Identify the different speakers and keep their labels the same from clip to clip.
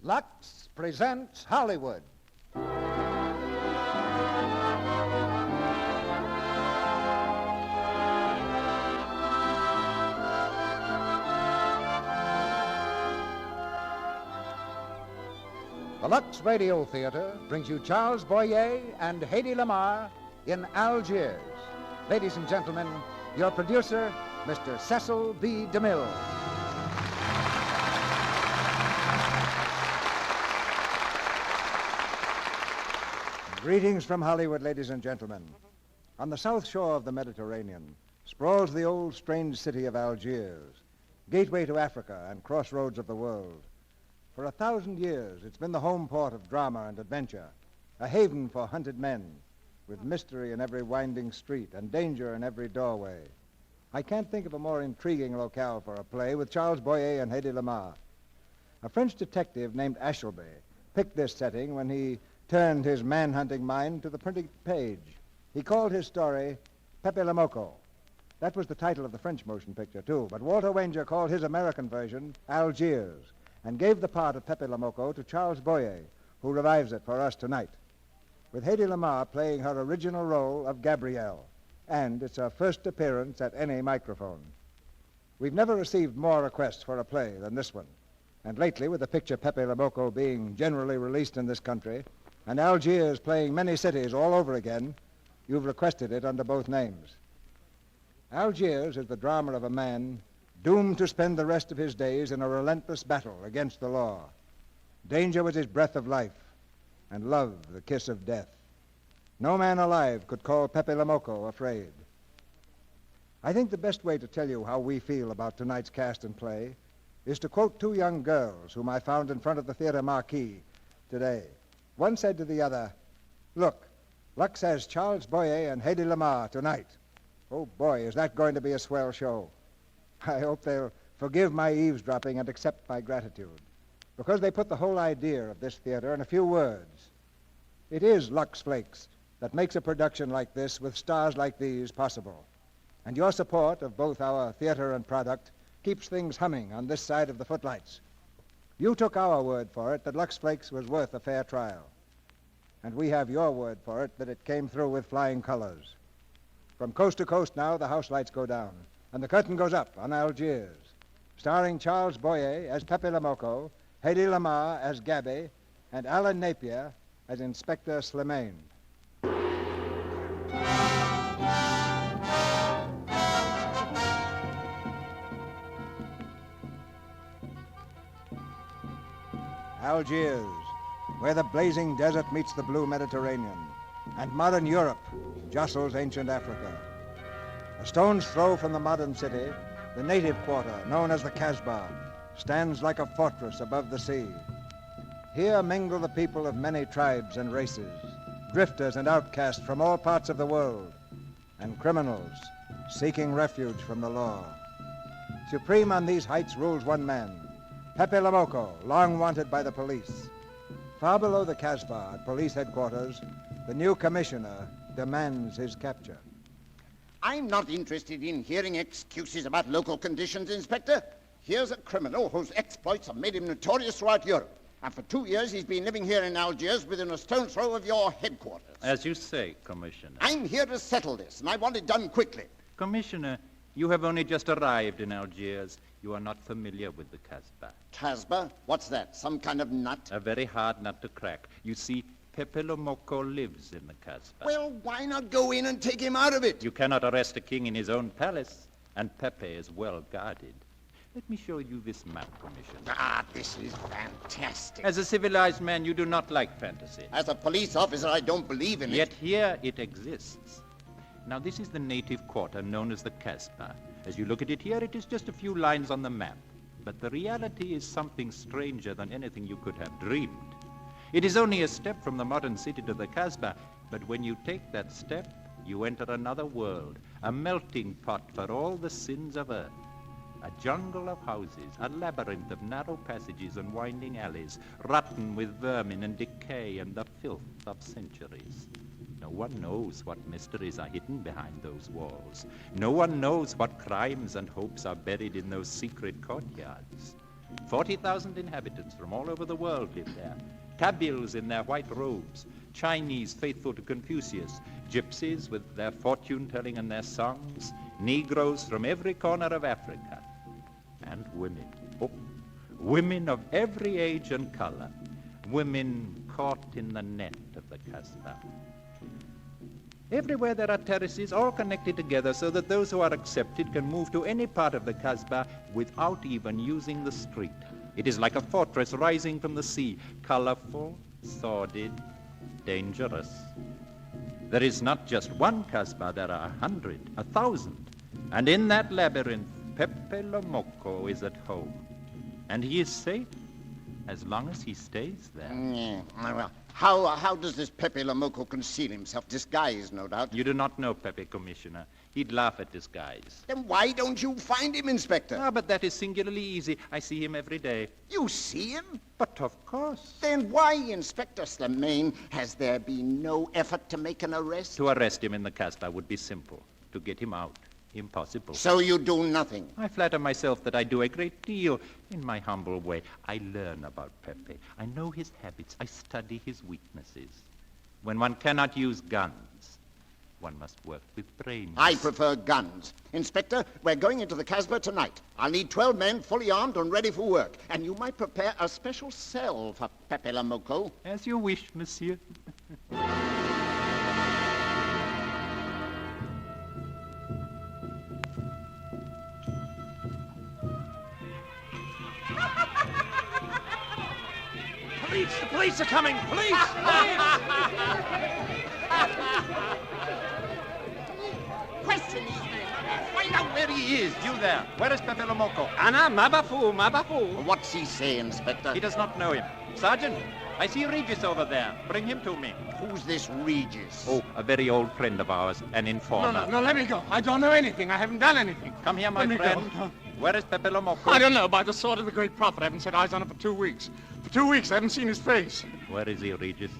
Speaker 1: Lux presents Hollywood. The Lux Radio Theater brings you Charles Boyer and Hedy Lamarr in Algiers. Ladies and gentlemen, your producer, Mr. Cecil B. DeMille. Greetings from Hollywood, ladies and gentlemen. On the south shore of the Mediterranean sprawls the old strange city of Algiers, gateway to Africa and crossroads of the world. For 1,000 years, it's been the home port of drama and adventure, a haven for hunted men, with mystery in every winding street and danger in every doorway. I can't think of a more intriguing locale for a play with Charles Boyer and Hedy Lamarr. A French detective named Ashelby picked this setting when he turned his man-hunting mind to the printed page. He called his story Pépé le Moko. That was the title of the French motion picture, too, but Walter Wanger called his American version Algiers and gave the part of Pépé le Moko to Charles Boyer, who revives it for us tonight, with Hedy Lamarr playing her original role of Gabrielle, and it's her first appearance at any microphone. We've never received more requests for a play than this one, and lately, with the picture Pépé le Moko being generally released in this country, and Algiers playing many cities all over again, you've requested it under both names. Algiers is the drama of a man doomed to spend the rest of his days in a relentless battle against the law. Danger was his breath of life, and love the kiss of death. No man alive could call Pépé le Moko afraid. I think the best way to tell you how we feel about tonight's cast and play is to quote two young girls whom I found in front of the theater marquee today. One said to the other, "Look, Lux has Charles Boyer and Hedy Lamarr tonight. Oh boy, is that going to be a swell show. I hope they'll forgive my eavesdropping and accept my gratitude, because they put the whole idea of this theater in a few words. It is Lux Flakes that makes a production like this with stars like these possible. And your support of both our theater and product keeps things humming on this side of the footlights. You took our word for it that Lux Flakes was worth a fair trial. And we have your word for it that it came through with flying colors. From coast to coast now, the house lights go down, and the curtain goes up on Algiers, starring Charles Boyer as Pépé le Moko, Hedy Lamarr as Gabby, and Alan Napier as Inspector Slimane. Algiers, where the blazing desert meets the blue Mediterranean, and modern Europe jostles ancient Africa. A stone's throw from the modern city, the native quarter, known as the Casbah, stands like a fortress above the sea. Here mingle the people of many tribes and races, drifters and outcasts from all parts of the world, and criminals seeking refuge from the law. Supreme on these heights rules one man, Pépé le Moko, long wanted by the police. Far below the Casbah, at police headquarters, the new commissioner demands his capture.
Speaker 2: I'm not interested in hearing excuses about local conditions, Inspector. Here's a criminal whose exploits have made him notorious throughout Europe. And for 2 years, he's been living here in Algiers within a stone's throw of your headquarters.
Speaker 3: As you say, Commissioner.
Speaker 2: I'm here to settle this, and I want it done quickly.
Speaker 3: Commissioner, you have only just arrived in Algiers. You are not familiar with the Casbah.
Speaker 2: Casbah? What's that? Some kind of nut?
Speaker 3: A very hard nut to crack. You see, Pépé le Moko lives in the Casbah.
Speaker 2: Well, why not go in and take him out of it?
Speaker 3: You cannot arrest a king in his own palace, and Pépé is well guarded. Let me show you this map, Commissioner.
Speaker 2: Ah, this is fantastic.
Speaker 3: As a civilized man, you do not like fantasy.
Speaker 2: As a police officer, I don't believe in
Speaker 3: Yet
Speaker 2: it.
Speaker 3: here it exists. Now, this is the native quarter known as the Casbah. As you look at it here, it is just a few lines on the map. But the reality is something stranger than anything you could have dreamed. It is only a step from the modern city to the Casbah, but when you take that step, you enter another world, a melting pot for all the sins of earth. A jungle of houses, a labyrinth of narrow passages and winding alleys, rotten with vermin and decay and the filth of centuries. No one knows what mysteries are hidden behind those walls. No one knows what crimes and hopes are buried in those secret courtyards. 40,000 inhabitants from all over the world live there. Kabyles in their white robes, Chinese faithful to Confucius, gypsies with their fortune-telling and their songs, Negroes from every corner of Africa, and women. Oh, women of every age and color, women caught in the net of the Casbah. Everywhere there are terraces, all connected together so that those who are accepted can move to any part of the Casbah without even using the street. It is like a fortress rising from the sea, colorful, sordid, dangerous. There is not just one Casbah, there are 100, 1,000. And in that labyrinth, Pepe le Moko is at home. And he is safe as long as he stays there.
Speaker 2: Well, how does this Pepe le Moko conceal himself? Disguised, no doubt.
Speaker 3: You do not know Pepe, Commissioner. He'd laugh at disguise.
Speaker 2: Then why don't you find him, Inspector?
Speaker 3: Ah, but that is singularly easy. I see him every day.
Speaker 2: You see him?
Speaker 3: But of course.
Speaker 2: Then why, Inspector Slimane, has there been no effort to make an arrest?
Speaker 3: To arrest him in the Casbah would be simple. To get him out, impossible.
Speaker 2: So you do nothing?
Speaker 3: I flatter myself that I do a great deal in my humble way. I learn about Pepe. I know his habits. I study his weaknesses. When one cannot use guns, one must work with brains.
Speaker 2: I prefer guns. Inspector, we're going into the Casbah tonight. I'll need 12 men fully armed and ready for work. And you might prepare a special cell for Pepe le Moko.
Speaker 3: As you wish, monsieur.
Speaker 4: Police! The police are coming! Police!
Speaker 2: Question these men.
Speaker 3: Find out where he is. You there. Where is Pepe le Moko?
Speaker 4: Anna, mabafu.
Speaker 2: What's he say, Inspector?
Speaker 3: He does not know him. Sergeant, I see Regis over there. Bring him to me.
Speaker 2: Who's this Regis?
Speaker 3: Oh, a very old friend of ours, an informer.
Speaker 4: No, let me go. I don't know anything. I haven't done anything.
Speaker 3: Come here, my
Speaker 4: Let me
Speaker 3: friend.
Speaker 4: go.
Speaker 3: Where is Pepe le Moko?
Speaker 4: I don't know. By the sword of the great prophet, I haven't set eyes on him for 2 weeks. For 2 weeks, I haven't seen his face.
Speaker 3: Where is he, Regis?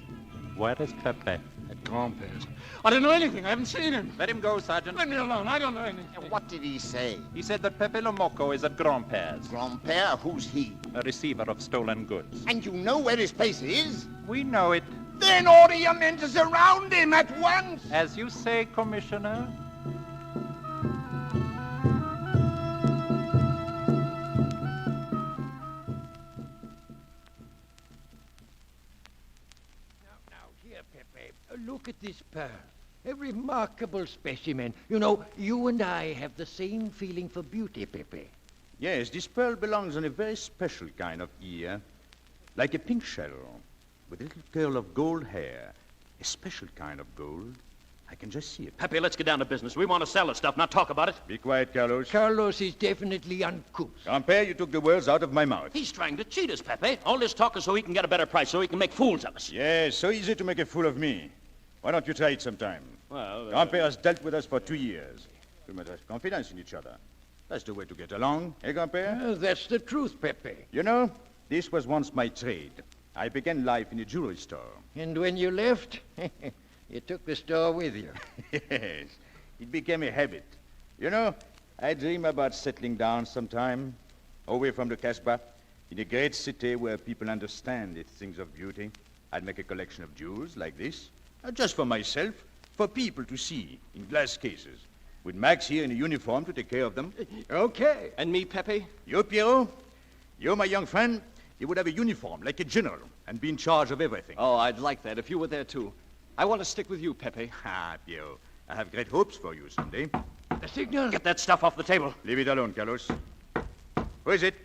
Speaker 3: Where is Pepe?
Speaker 4: At Grandpère's. I don't know anything. I haven't seen him.
Speaker 3: Let him go, Sergeant.
Speaker 4: Let me alone. I don't know anything.
Speaker 2: What did he say?
Speaker 3: He said that Pepe le Moko is at Grandpère's,
Speaker 2: Grandpère? Who's he?
Speaker 3: a receiver of stolen goods.
Speaker 2: And you know where his place is?
Speaker 3: We know it.
Speaker 2: Then order your men to surround him at once!
Speaker 3: As you say, Commissioner.
Speaker 5: Now, here, Pepe, look at this pearl. A remarkable specimen. You know, you and I have the same feeling for beauty, Pepe.
Speaker 6: Yes, this pearl belongs on a very special kind of ear, like a pink shell, with a little curl of gold hair, a special kind of gold. I can just see it.
Speaker 7: Pepe, let's get down to business. We want to sell the stuff, not talk about it.
Speaker 6: Be quiet, Carlos.
Speaker 5: Carlos is definitely uncouth.
Speaker 6: Grandpère, you took the words out of my mouth.
Speaker 7: He's trying to cheat us, Pepe. All this talk is so he can get a better price, so he can make fools of us.
Speaker 6: Yes, so easy to make a fool of me. Why don't you try it sometime?
Speaker 7: Well,
Speaker 6: Grandpère has dealt with us for 2 years. We must have confidence in each other. That's the way to get along, eh, Grandpère?
Speaker 5: That's the truth, Pepe.
Speaker 6: You know, this was once my trade. I began life in a jewelry store.
Speaker 5: And when you left, you took the store with you.
Speaker 6: Yes, it became a habit. You know, I dream about settling down sometime, away from the Casbah, in a great city where people understand the things of beauty. I'd make a collection of jewels like this, not just for myself, for people to see in glass cases, with Max here in a uniform to take care of them.
Speaker 5: Okay.
Speaker 7: and me, Pepe?
Speaker 6: You, Pierrot, you, my young friend, you would have a uniform like a general and be in charge of everything.
Speaker 7: Oh, I'd like that if you were there, too. I want to stick with you, Pepe.
Speaker 6: Ah, Pierrot, I have great hopes for you someday.
Speaker 5: The signal.
Speaker 7: Get that stuff off the table.
Speaker 6: Leave it alone, Carlos. Who is it?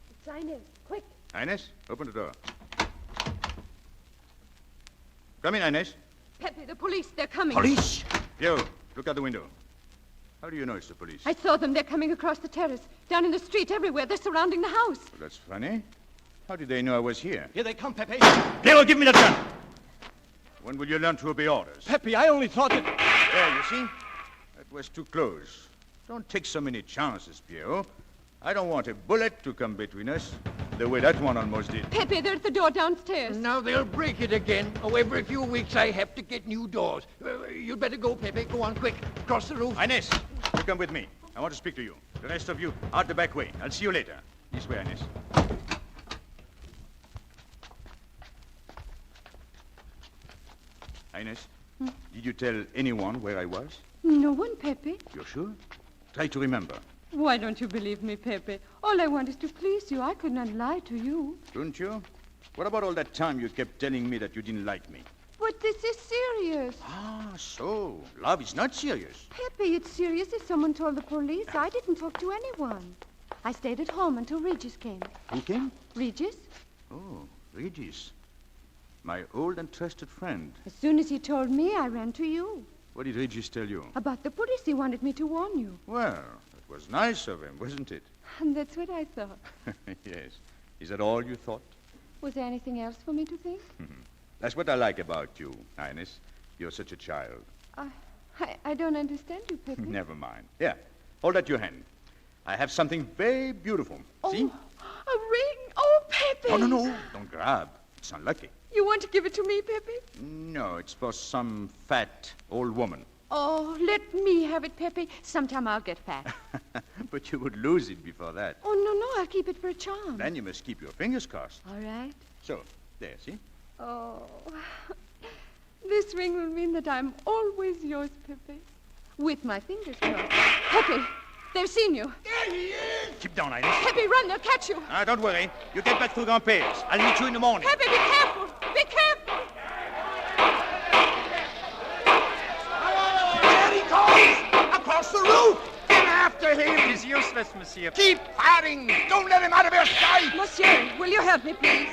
Speaker 8: It's Ines. Quick.
Speaker 6: Ines, open the door. Come in, Ines.
Speaker 8: Pepe, the police, they're coming.
Speaker 6: Police? Yo, look out the window. How do you know it's the police?
Speaker 8: I saw them. They're coming across the terrace. Down in the street, everywhere. They're surrounding the house.
Speaker 6: Well, that's funny. How did they know I was here?
Speaker 7: Here they come, Pepe.
Speaker 6: Piero, give me that gun! When will you learn to obey orders?
Speaker 7: Pepe, I only thought that...
Speaker 6: There, you see? That was too close. Don't take so many chances, Piero. I don't want a bullet to come between us, the way that one almost did.
Speaker 8: Pepe, they're at the door downstairs.
Speaker 5: Now they'll break it again. Oh, every few weeks I have to get new doors. You'd better go, Pepe. Go on, quick. Across the roof.
Speaker 6: Ines, you come with me. I want to speak to you. The rest of you, out the back way. I'll see you later. This way, Ines. Ines, did you tell anyone where I was?
Speaker 8: No one, Pepe.
Speaker 6: You're sure? Try to remember.
Speaker 8: Why don't you believe me, Pepe? All I want is to please you. I could not lie to you.
Speaker 6: Don't you? What about all that time you kept telling me that you didn't like me?
Speaker 8: But this is serious.
Speaker 6: Ah, so love is not serious.
Speaker 8: Pepe, it's serious if someone told the police. I didn't talk to anyone. I stayed at home until Regis came.
Speaker 6: Who came?
Speaker 8: Regis?
Speaker 6: Oh, Regis. My old and trusted friend.
Speaker 8: As soon as he told me, I ran to you.
Speaker 6: What did Regis tell you?
Speaker 8: About the police. He wanted me to warn you.
Speaker 6: Well, it was nice of him, wasn't it?
Speaker 8: And that's what I thought.
Speaker 6: Yes. Is that all you thought?
Speaker 8: Was there anything else for me to think?
Speaker 6: That's what I like about you, Ines. You're such a child.
Speaker 8: I don't understand you, Pepe.
Speaker 6: Never mind. Here, hold out your hand. I have something very beautiful. See?
Speaker 8: A ring. Oh, Pepe.
Speaker 6: No. Don't grab. It's unlucky.
Speaker 8: You want to give it to me, Pepe?
Speaker 6: No, it's for some fat old woman.
Speaker 8: Oh, let me have it, Pepe. Sometime I'll get fat.
Speaker 6: But you would lose it before that.
Speaker 8: Oh, no, I'll keep it for a charm.
Speaker 6: Then you must keep your fingers crossed.
Speaker 8: All right.
Speaker 6: So, there, see?
Speaker 8: Oh, this ring will mean that I'm always yours, Pepe. With my fingers crossed. Pepe, they've seen you.
Speaker 2: There he is!
Speaker 6: Keep down, Ines.
Speaker 8: Pepe, run, they'll catch you.
Speaker 6: Don't worry. You get back through Grandpère's. I'll meet you in the morning.
Speaker 8: Pepe, be careful. Be careful.
Speaker 2: There he goes! Across the roof! Get after him!
Speaker 3: It is useless, monsieur.
Speaker 2: Keep firing! Don't let him out of your sight!
Speaker 9: Monsieur, will you help me, please?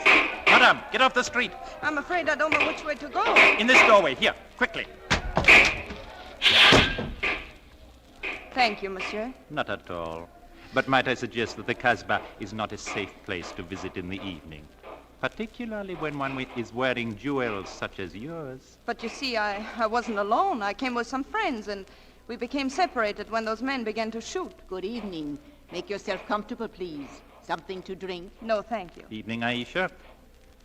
Speaker 3: Madame, get off the street.
Speaker 9: I'm afraid I don't know which way to go.
Speaker 3: In this doorway. Here, quickly.
Speaker 9: Thank you, monsieur.
Speaker 3: Not at all. But might I suggest that the Casbah is not a safe place to visit in the evening, particularly when one is wearing jewels such as yours.
Speaker 9: But you see, I wasn't alone. I came with some friends, and we became separated when those men began to shoot.
Speaker 10: Good evening. Make yourself comfortable, please. Something to drink?
Speaker 9: No, thank you.
Speaker 3: Evening, Aisha.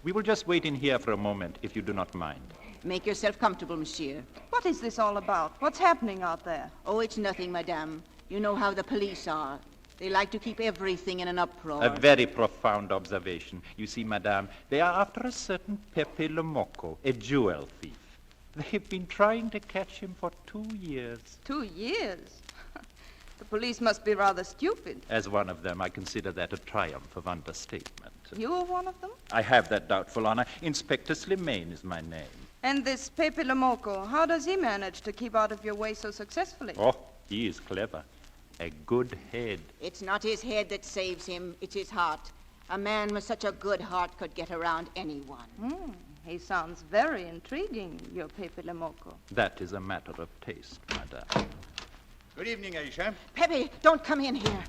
Speaker 3: We will just wait in here for a moment, if you do not mind.
Speaker 10: Make yourself comfortable, monsieur.
Speaker 9: What is this all about? What's happening out there?
Speaker 10: Oh, it's nothing, madame. You know how the police are. They like to keep everything in an uproar.
Speaker 3: A very profound observation. You see, madame, they are after a certain Pépé le Moko, a jewel thief. They've been trying to catch him for 2 years.
Speaker 9: 2 years? The police must be rather stupid.
Speaker 3: As one of them, I consider that a triumph of understatement.
Speaker 9: You are one of them?
Speaker 3: I have that doubtful honor. Inspector Slimane is my name.
Speaker 9: And this Pépé le Moko, how does he manage to keep out of your way so successfully?
Speaker 3: Oh, he is clever. A good head.
Speaker 10: It's not his head that saves him, it's his heart. A man with such a good heart could get around anyone.
Speaker 9: He sounds very intriguing, your Pépé le Moko.
Speaker 3: That is a matter of taste, madame.
Speaker 6: Good evening, Aisha.
Speaker 10: Pepe, don't come in here.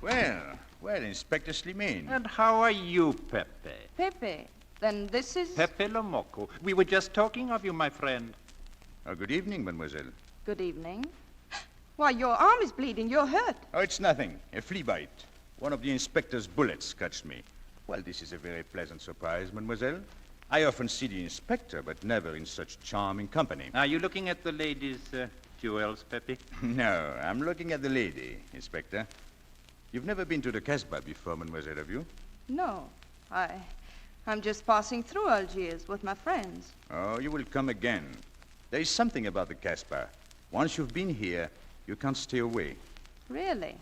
Speaker 6: Well, Inspector Slimane.
Speaker 3: And how are you, Pepe?
Speaker 9: Pepe, then this is...
Speaker 3: Pépé le Moko. We were just talking of you, my friend.
Speaker 6: Good evening, mademoiselle.
Speaker 9: Good evening. Why, your arm is bleeding. You're hurt.
Speaker 6: Oh, it's nothing. A flea bite. One of the inspector's bullets scratched me. Well, this is a very pleasant surprise, mademoiselle. I often see the inspector, but never in such charming company.
Speaker 3: Are you looking at the lady's jewels, Pepe?
Speaker 6: No, I'm looking at the lady, Inspector. You've never been to the Casbah before, mademoiselle, have you?
Speaker 9: No. I'm just passing through Algiers with my friends.
Speaker 6: Oh, you will come again. There is something about the Casbah. Once you've been here, you can't stay away.
Speaker 9: Really?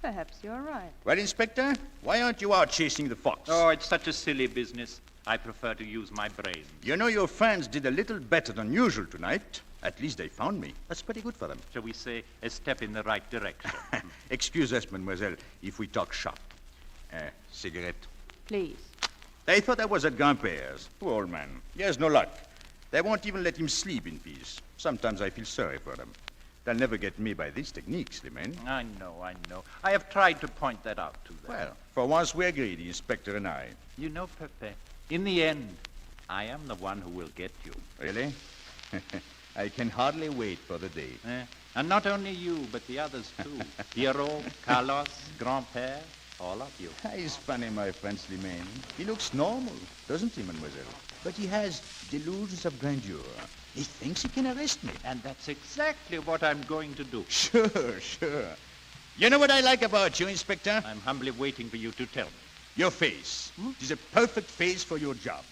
Speaker 9: Perhaps you're right.
Speaker 6: Well, Inspector, why aren't you out chasing the fox?
Speaker 3: Oh, it's such a silly business. I prefer to use my brain.
Speaker 6: You know, your friends did a little better than usual tonight. At least they found me. That's pretty good for them.
Speaker 3: Shall we say a step in the right direction?
Speaker 6: Excuse us, mademoiselle, if we talk shop. Cigarette?
Speaker 10: Please.
Speaker 6: They thought I was at Grandpère's. Poor old man. He has no luck. They won't even let him sleep in peace. Sometimes I feel sorry for them. They'll never get me by these techniques, Slimane.
Speaker 3: I know. I have tried to point that out to them.
Speaker 6: Well, for once we agree, the inspector and I.
Speaker 3: You know, Pepe, in the end, I am the one who will get you.
Speaker 6: Really? I can hardly wait for the day.
Speaker 3: And not only you, but the others too. Pierrot, Carlos, Grandpère, all of you.
Speaker 6: He's funny, my friend Slimane. He looks normal, doesn't he, mademoiselle? But he has delusions of grandeur. He thinks he can arrest me.
Speaker 3: And that's exactly what I'm going to do.
Speaker 6: Sure. You know what I like about you, Inspector?
Speaker 3: I'm humbly waiting for you to tell me.
Speaker 6: Your face. It is a perfect face for your job.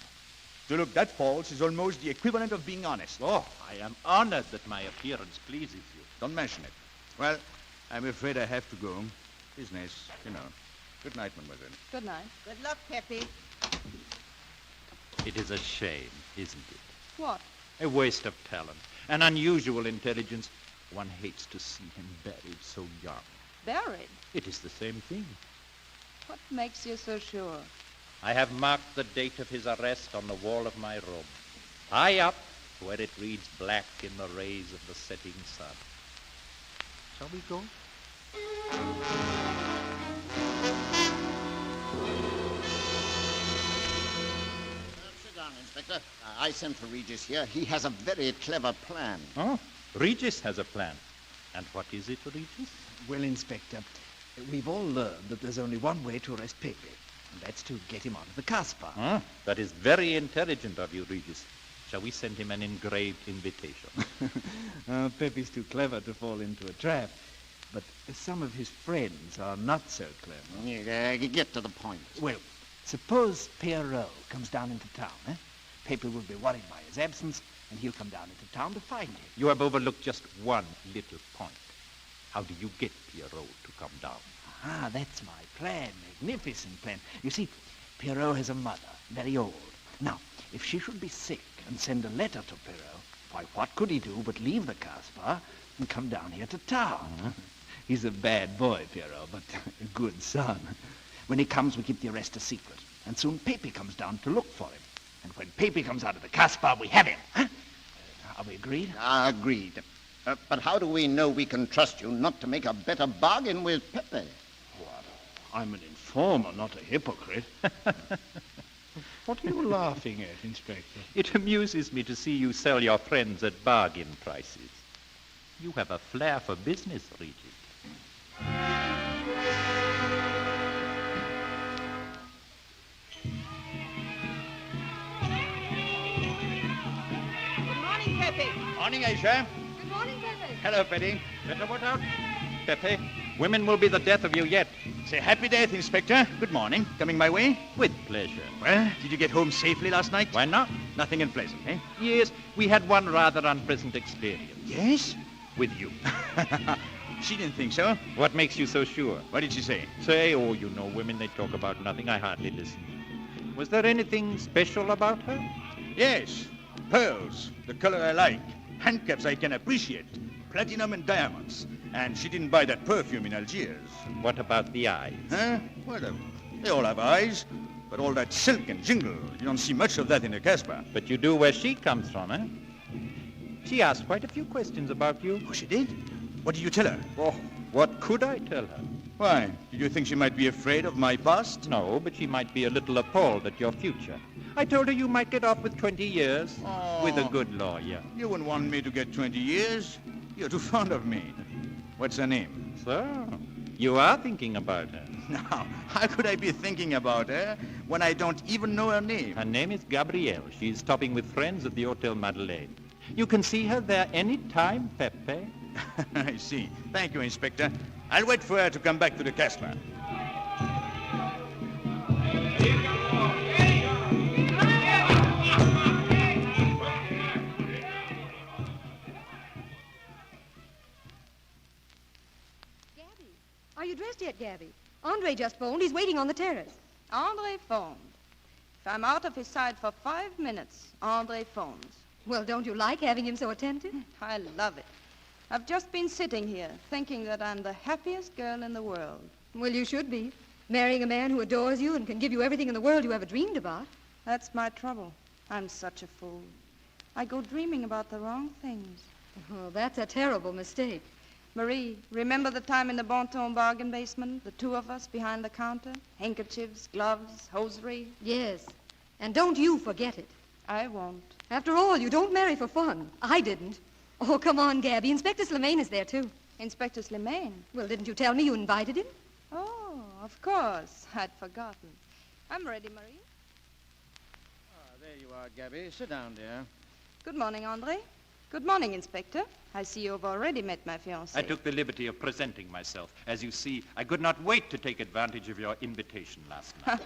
Speaker 6: To look that false is almost the equivalent of being honest.
Speaker 3: Oh, I am honored that my appearance pleases you.
Speaker 6: Don't mention it. Well, I'm afraid I have to go. Business, you know. Good night, mademoiselle.
Speaker 9: Good night.
Speaker 10: Good luck, Pepe.
Speaker 3: It is a shame, isn't it?
Speaker 9: What?
Speaker 3: A waste of talent. An unusual intelligence. One hates to see him buried so young.
Speaker 9: Buried?
Speaker 3: It is the same thing.
Speaker 9: What makes you so sure?
Speaker 3: I have marked the date of his arrest on the wall of my room. High up, where it reads black in the rays of the setting sun. Shall we go?
Speaker 2: Sit down, Inspector. I sent for Regis here. He has a very clever plan.
Speaker 3: Oh, Regis has a plan. And what is it, Regis?
Speaker 11: Well, Inspector, we've all learned that there's only one way to arrest Pepe, and that's to get him out of the Casbah.
Speaker 3: That is very intelligent of you, Regis. Shall we send him an engraved invitation?
Speaker 11: Pepe's too clever to fall into a trap, but some of his friends are not so clever.
Speaker 2: Get to the point.
Speaker 11: Well, suppose Pierrot comes down into town, eh? Pepe will be worried by his absence, and he'll come down into town to find him.
Speaker 3: You have overlooked just one little point. How do you get Pierrot to come down?
Speaker 11: Ah, that's my plan. Magnificent plan. You see, Pierrot has a mother, very old. Now, if she should be sick and send a letter to Pierrot, why, what could he do but leave the Casbah and come down here to town? He's a bad boy, Pierrot, but a good son. When he comes, we keep the arrest a secret, and soon Pepe comes down to look for him. And when Pepe comes out of the Casbah, we have him. Huh? Are we agreed?
Speaker 2: Agreed. But how do we know we can trust you not to make a better bargain with Pepe?
Speaker 11: What? I'm an informer, not a hypocrite. What are you laughing at, Inspector?
Speaker 3: It amuses me to see you sell your friends at bargain prices. You have a flair for business, Regis.
Speaker 6: Morning, Aisha.
Speaker 8: Good morning, Pepe.
Speaker 6: Hello, Betty.
Speaker 3: Better watch out, Pepe. Women will be the death of you yet.
Speaker 6: Say happy death, Inspector. Good morning. Coming my way?
Speaker 3: With pleasure.
Speaker 6: Well, did you get home safely last night?
Speaker 3: Why not?
Speaker 6: Nothing unpleasant, eh?
Speaker 3: Yes, we had one rather unpleasant experience.
Speaker 6: Yes?
Speaker 3: With you.
Speaker 6: She didn't think so.
Speaker 3: What makes you so sure?
Speaker 6: What did she say?
Speaker 3: Say, oh, you know, women, they talk about nothing. I hardly listen. Was there anything special about her?
Speaker 6: Yes. Pearls, the color I like. Handcuffs I can appreciate. Platinum and diamonds. And she didn't buy that perfume in Algiers.
Speaker 3: What about the eyes?
Speaker 6: Huh? Well, they all have eyes. But all that silk and jingle, you don't see much of that in the Casbah.
Speaker 3: But you do where she comes from, eh? She asked quite a few questions about you.
Speaker 6: Oh, she did? What did you tell her?
Speaker 3: Oh, what could I tell her?
Speaker 6: Why? Did you think she might be afraid of my past?
Speaker 3: No, but she might be a little appalled at your future. I told her you might get off with 20 years with a good lawyer.
Speaker 6: You wouldn't want me to get 20 years. You're too fond of me. What's her name?
Speaker 3: So, you are thinking about her.
Speaker 6: Now, how could I be thinking about her when I don't even know her name?
Speaker 3: Her name is Gabrielle. She's stopping with friends at the Hotel Madeleine. You can see her there any time, Pepe.
Speaker 6: I see. Thank you, Inspector. I'll wait for her to come back to the Casbah.
Speaker 8: Are you dressed yet, Gabby? Andre just phoned. He's waiting on the terrace.
Speaker 9: Andre phoned. If I'm out of his sight for 5 minutes, Andre phones.
Speaker 8: Well, don't you like having him so attentive?
Speaker 9: I love it. I've just been sitting here thinking that I'm the happiest girl in the world.
Speaker 8: Well, you should be. Marrying a man who adores you and can give you everything in the world you ever dreamed about.
Speaker 9: That's my trouble. I'm such a fool. I go dreaming about the wrong things.
Speaker 8: Oh, that's a terrible mistake.
Speaker 9: Marie, remember the time in the Bonton bargain basement? The two of us behind the counter? Handkerchiefs, gloves, hosiery?
Speaker 8: Yes. And don't you forget it.
Speaker 9: I won't.
Speaker 8: After all, you don't marry for fun. I didn't. Oh, come on, Gabby. Inspector Slimane is there, too.
Speaker 9: Inspector Slimane?
Speaker 8: Well, didn't you tell me you invited him?
Speaker 9: Oh, of course. I'd forgotten. I'm ready, Marie.
Speaker 5: Ah, there you are, Gabby. Sit down, dear.
Speaker 9: Good morning, Andre. Good morning, Inspector. I see you've already met my fiancée.
Speaker 3: I took the liberty of presenting myself. As you see, I could not wait to take advantage of your invitation last night.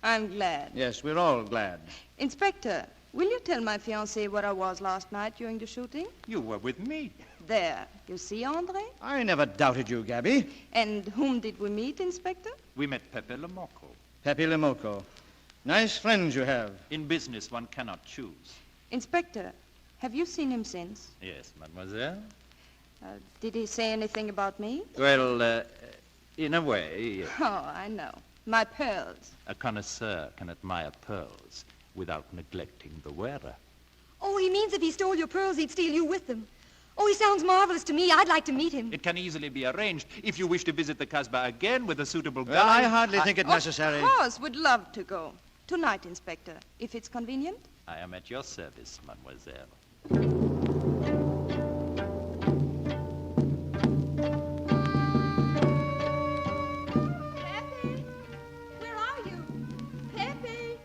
Speaker 9: I'm glad.
Speaker 12: Yes, we're all glad.
Speaker 9: Inspector, will you tell my fiancée where I was last night during the shooting?
Speaker 3: You were with me.
Speaker 9: There. You see, Andre?
Speaker 12: I never doubted you, Gabby.
Speaker 9: And whom did we meet, Inspector?
Speaker 3: We met Pepe le Moko.
Speaker 12: Pepe le Moko. Nice friends you have.
Speaker 3: In business, one cannot choose.
Speaker 9: Inspector, have you seen him since?
Speaker 3: Yes, mademoiselle.
Speaker 9: Did he say anything about me?
Speaker 3: Well, in a way.
Speaker 9: Oh, I know. My pearls.
Speaker 3: A connoisseur can admire pearls without neglecting the wearer.
Speaker 13: Oh, he means if he stole your pearls, he'd steal you with them. Oh, he sounds marvelous to me. I'd like to meet him.
Speaker 3: It can easily be arranged. If you wish to visit the Casbah again with a suitable guide...
Speaker 12: Well, I hardly think it necessary.
Speaker 9: Of course, would love to go. Tonight, Inspector, if it's convenient.
Speaker 3: I am at your service, mademoiselle.
Speaker 8: Pepe, where are you? Pepe.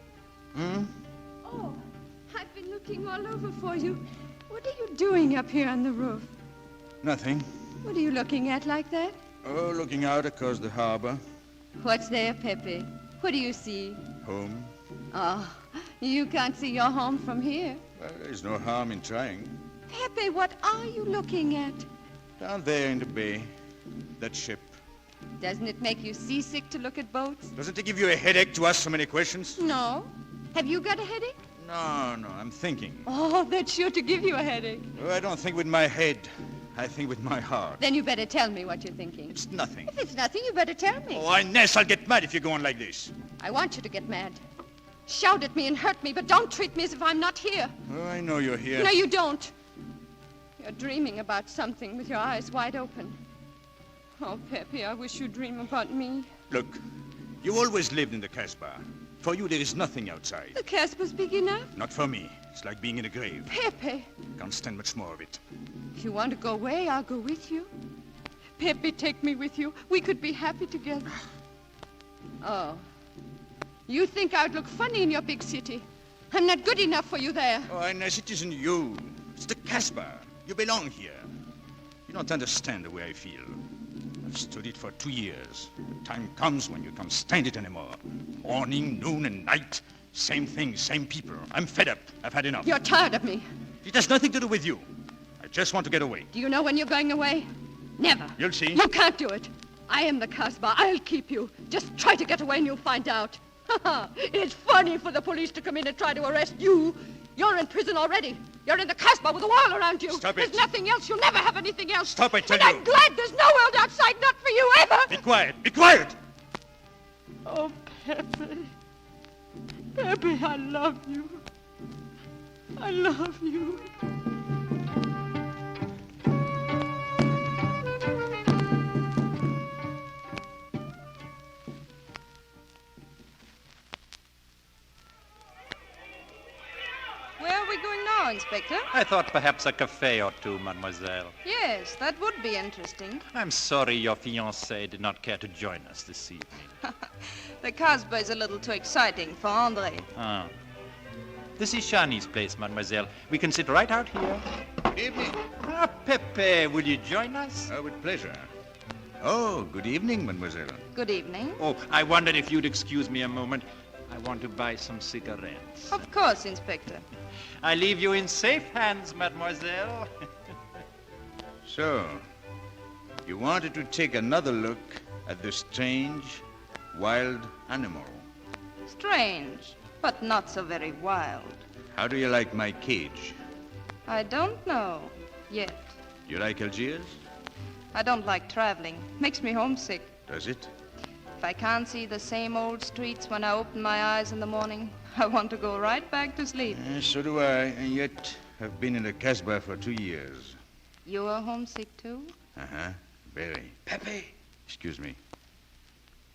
Speaker 8: Oh, I've been looking all over for you. What are you doing up here on the roof?
Speaker 6: Nothing.
Speaker 8: What are you looking at like that?
Speaker 6: Oh, looking out across the harbor.
Speaker 8: What's there, Pepe? What do you see?
Speaker 6: Home.
Speaker 8: Oh, you can't see your home from here.
Speaker 6: Well, there's no harm in trying.
Speaker 8: Pepe, what are you looking at?
Speaker 6: Down there in the bay. That ship.
Speaker 8: Doesn't it make you seasick to look at boats?
Speaker 6: Doesn't it give you a headache to ask so many questions?
Speaker 8: No. Have you got a headache?
Speaker 6: No, I'm thinking.
Speaker 8: Oh, that's sure to give you a headache.
Speaker 6: Oh, I don't think with my head. I think with my heart.
Speaker 8: Then you better tell me what you're thinking.
Speaker 6: It's nothing.
Speaker 8: If it's nothing, you better tell me.
Speaker 6: Oh, Inez, I'll get mad if you go on like this.
Speaker 8: I want you to get mad. Shout at me and hurt me, but don't treat me as if I'm not here.
Speaker 6: Oh, I know you're here.
Speaker 8: No, you don't. You're dreaming about something with your eyes wide open. Oh, Pepe, I wish you'd dream about me.
Speaker 6: Look, you always lived in the Casbah. For you, there is nothing outside.
Speaker 8: The Casbah's big enough.
Speaker 6: Not for me. It's like being in a grave.
Speaker 8: Pepe.
Speaker 6: Can't stand much more of it.
Speaker 8: If you want to go away, I'll go with you. Pepe, take me with you. We could be happy together. Oh. You think I'd look funny in your big city. I'm not good enough for you there.
Speaker 6: Oh, Inez, it isn't you. It's the Casbah. You belong here. You don't understand the way I feel. I've stood it for 2 years. The time comes when you can't stand it anymore. Morning, noon, and night. Same thing, same people. I'm fed up. I've had enough.
Speaker 8: You're tired of me.
Speaker 6: It has nothing to do with you. I just want to get away.
Speaker 8: Do you know when you're going away? Never.
Speaker 6: You'll see.
Speaker 8: You can't do it. I am the Casbah. I'll keep you. Just try to get away and you'll find out. It's funny for the police to come in and try to arrest you. You're in prison already. You're in the Casbah with a wall around you.
Speaker 6: Stop it.
Speaker 8: There's nothing else. You'll never have anything else.
Speaker 6: Stop, I tell
Speaker 8: and
Speaker 6: you.
Speaker 8: I'm glad there's no world outside, not for you, ever.
Speaker 6: Be quiet. Be quiet.
Speaker 8: Oh, Pepe. Pepe, I love you. I love you.
Speaker 9: Where are we going now, Inspector?
Speaker 3: I thought perhaps a cafe or two, mademoiselle.
Speaker 9: Yes, that would be interesting.
Speaker 3: I'm sorry your fiancé did not care to join us this evening.
Speaker 9: The Casbah is a little too exciting for Andre.
Speaker 3: Ah. This is Shani's place, mademoiselle. We can sit right out here.
Speaker 6: Good evening.
Speaker 3: Ah, Pepe, will you join us?
Speaker 6: With pleasure. Oh, good evening, mademoiselle.
Speaker 9: Good evening.
Speaker 3: Oh, I wondered if you'd excuse me a moment. I want to buy some cigarettes.
Speaker 9: Of course, Inspector.
Speaker 3: I leave you in safe hands, mademoiselle.
Speaker 6: So, you wanted to take another look at the strange, wild animal.
Speaker 9: Strange, but not so very wild.
Speaker 6: How do you like my cage?
Speaker 9: I don't know yet.
Speaker 6: You like Algiers?
Speaker 9: I don't like traveling. Makes me homesick.
Speaker 6: Does it?
Speaker 9: If I can't see the same old streets when I open my eyes in the morning, I want to go right back to sleep.
Speaker 6: So do I, and yet I've been in the Casbah for 2 years.
Speaker 9: You are homesick too?
Speaker 6: Uh-huh, very.
Speaker 11: Pepe.
Speaker 6: Excuse me.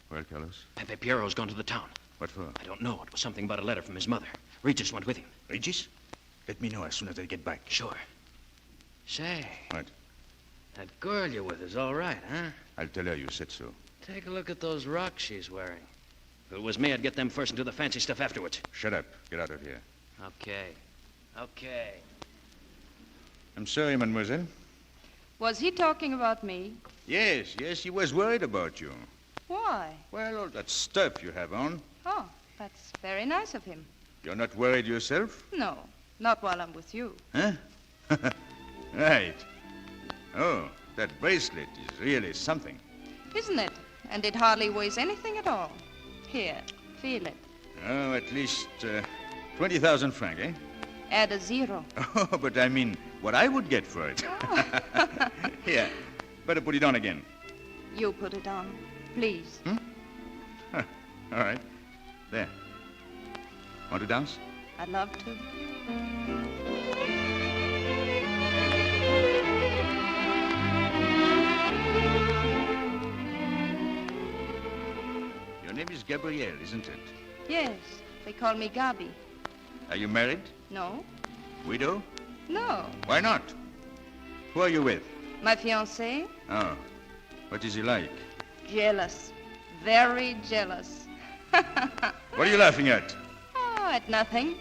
Speaker 6: Well, Carlos?
Speaker 7: Pepe Piero's gone to the town.
Speaker 6: What for?
Speaker 7: I don't know. It was something about a letter from his mother. Regis went with him.
Speaker 6: Regis? Let me know as soon as I get back.
Speaker 7: Sure. Say.
Speaker 6: What?
Speaker 11: That girl you're with is all right, huh?
Speaker 6: I'll tell her you said so.
Speaker 11: Take a look at those rocks she's wearing.
Speaker 7: If it was me, I'd get them first and do the fancy stuff afterwards.
Speaker 6: Shut up. Get out of here.
Speaker 11: Okay. Okay.
Speaker 6: I'm sorry, mademoiselle.
Speaker 9: Was he talking about me?
Speaker 6: Yes, he was worried about you.
Speaker 9: Why?
Speaker 6: Well, all that stuff you have on.
Speaker 9: Oh, that's very nice of him.
Speaker 6: You're not worried yourself?
Speaker 9: No, not while I'm with you.
Speaker 6: Huh? Right. Oh, that bracelet is really something.
Speaker 9: Isn't it? And it hardly weighs anything at all. Here, feel it.
Speaker 6: Oh, at least 20,000 francs, eh?
Speaker 9: Add a zero.
Speaker 6: Oh, but I mean, what I would get for it.
Speaker 9: Oh.
Speaker 6: Here, better put it on again.
Speaker 9: You put it on, please.
Speaker 6: Huh. All right. There. Want to dance?
Speaker 9: I'd love to.
Speaker 6: Your name is Gabrielle, isn't it?
Speaker 9: Yes, they call me Gabi.
Speaker 6: Are you married?
Speaker 9: No?
Speaker 6: Widow?
Speaker 9: No.
Speaker 6: Why not? Who are you with?
Speaker 9: My fiancé?
Speaker 6: Oh. What is he like?
Speaker 9: Jealous. Very jealous.
Speaker 6: What are you laughing at?
Speaker 9: Oh, at nothing.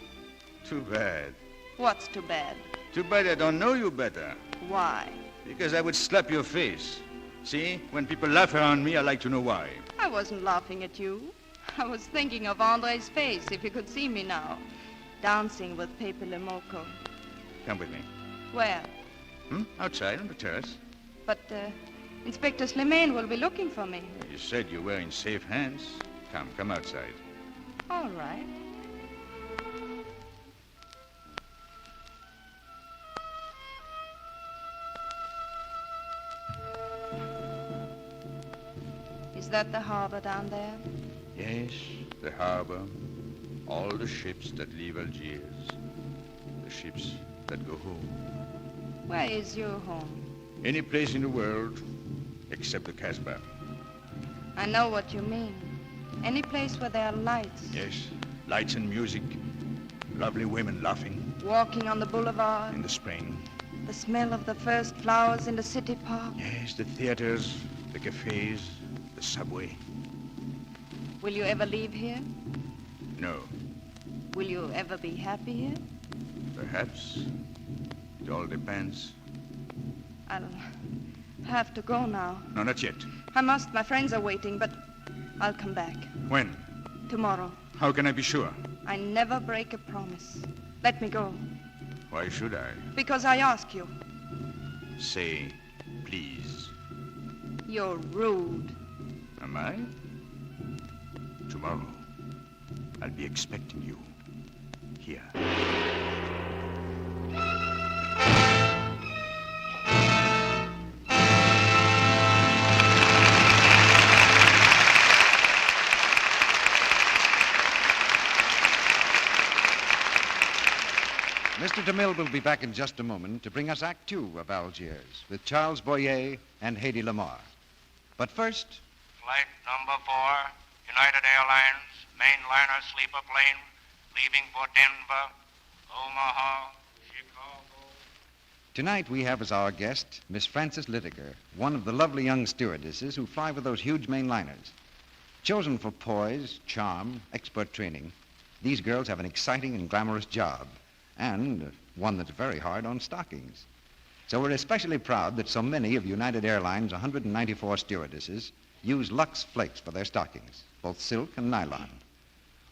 Speaker 6: Too bad.
Speaker 9: What's too bad?
Speaker 6: Too bad I don't know you better.
Speaker 9: Why?
Speaker 6: Because I would slap your face. See, when people laugh around me, I like to know why.
Speaker 9: I wasn't laughing at you. I was thinking of Andre's face, if you could see me now. Dancing with Pépé le Moko.
Speaker 6: Come with me.
Speaker 9: Where?
Speaker 6: Outside on the terrace.
Speaker 9: But Inspector Slimane will be looking for me.
Speaker 6: You said you were in safe hands. Come outside.
Speaker 9: All right. Is that the harbor down there?
Speaker 6: Yes, the harbor. All the ships that leave Algiers. The ships that go home.
Speaker 9: Where is your home?
Speaker 6: Any place in the world except the Casbah.
Speaker 9: I know what you mean. Any place where there are lights.
Speaker 6: Yes, lights and music. Lovely women laughing.
Speaker 9: Walking on the boulevard.
Speaker 6: In the spring.
Speaker 9: The smell of the first flowers in the city park.
Speaker 6: Yes, the theaters, the cafes, the subway.
Speaker 9: Will you ever leave here?
Speaker 6: No.
Speaker 9: Will you ever be happy here?
Speaker 6: Perhaps. It all depends.
Speaker 9: I'll have to go now.
Speaker 6: No, not yet.
Speaker 9: I must. My friends are waiting, but I'll come back.
Speaker 6: When?
Speaker 9: Tomorrow.
Speaker 6: How can I be sure?
Speaker 9: I never break a promise. Let me go.
Speaker 6: Why should I?
Speaker 9: Because I ask you.
Speaker 6: Say, please.
Speaker 9: You're rude.
Speaker 6: Am I? Tomorrow, I'll be expecting you. Here.
Speaker 1: Mr. DeMille will be back in just a moment to bring us Act Two of Algiers with Charles Boyer and Hedy Lamarr. But first...
Speaker 14: Flight number 4, United Airlines, mainliner sleeper plane, leaving for Denver, Omaha, Chicago.
Speaker 1: Tonight we have as our guest Miss Frances Litiger, one of the lovely young stewardesses who fly with those huge mainliners. Chosen for poise, charm, expert training, these girls have an exciting and glamorous job, and one that's very hard on stockings. So we're especially proud that so many of United Airlines' 194 stewardesses use Lux Flakes for their stockings, both silk and nylon.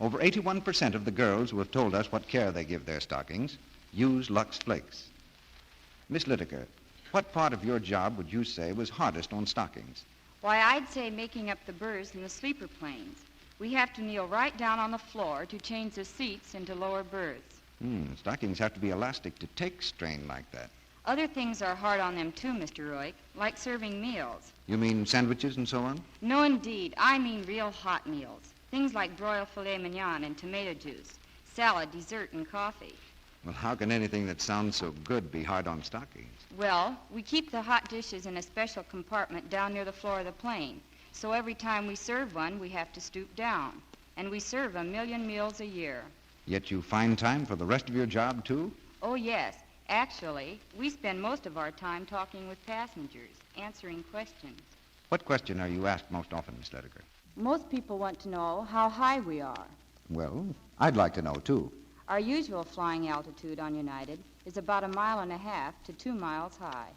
Speaker 1: Over 81% of the girls who have told us what care they give their stockings use Lux Flakes. Miss Litiger, what part of your job would you say was hardest on stockings?
Speaker 15: Why, I'd say making up the berths in the sleeper planes. We have to kneel right down on the floor to change the seats into lower berths.
Speaker 1: Stockings have to be elastic to take strain like that.
Speaker 15: Other things are hard on them too, Mr. Roy, like serving meals.
Speaker 1: You mean sandwiches and so on?
Speaker 15: No, indeed. I mean real hot meals. Things like broiled filet mignon and tomato juice, salad, dessert, and coffee.
Speaker 1: Well, how can anything that sounds so good be hard on stockings?
Speaker 15: Well, we keep the hot dishes in a special compartment down near the floor of the plane. So every time we serve one, we have to stoop down. And we serve 1 million meals a year.
Speaker 1: Yet you find time for the rest of your job, too?
Speaker 15: Oh, yes. Actually, we spend most of our time talking with passengers, answering questions.
Speaker 1: What question are you asked most often, Miss Litiger?
Speaker 15: Most people want to know how high we are.
Speaker 1: Well, I'd like to know, too.
Speaker 15: Our usual flying altitude on United is about 1.5 miles to 2 miles high.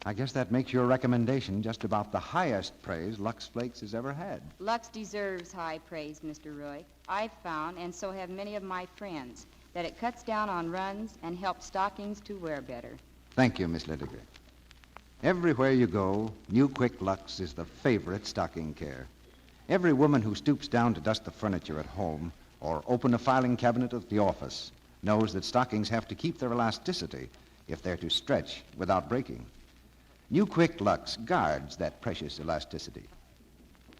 Speaker 1: I guess that makes your recommendation just about the highest praise Lux Flakes has ever had.
Speaker 15: Lux deserves high praise, Mr. Roy. I've found, and so have many of my friends, that it cuts down on runs and helps stockings to wear better.
Speaker 1: Thank you, Miss Litiger. Everywhere you go, New Quick Lux is the favorite stocking care. Every woman who stoops down to dust the furniture at home or open a filing cabinet at the office knows that stockings have to keep their elasticity if they're to stretch without breaking. New Quick Lux guards that precious elasticity.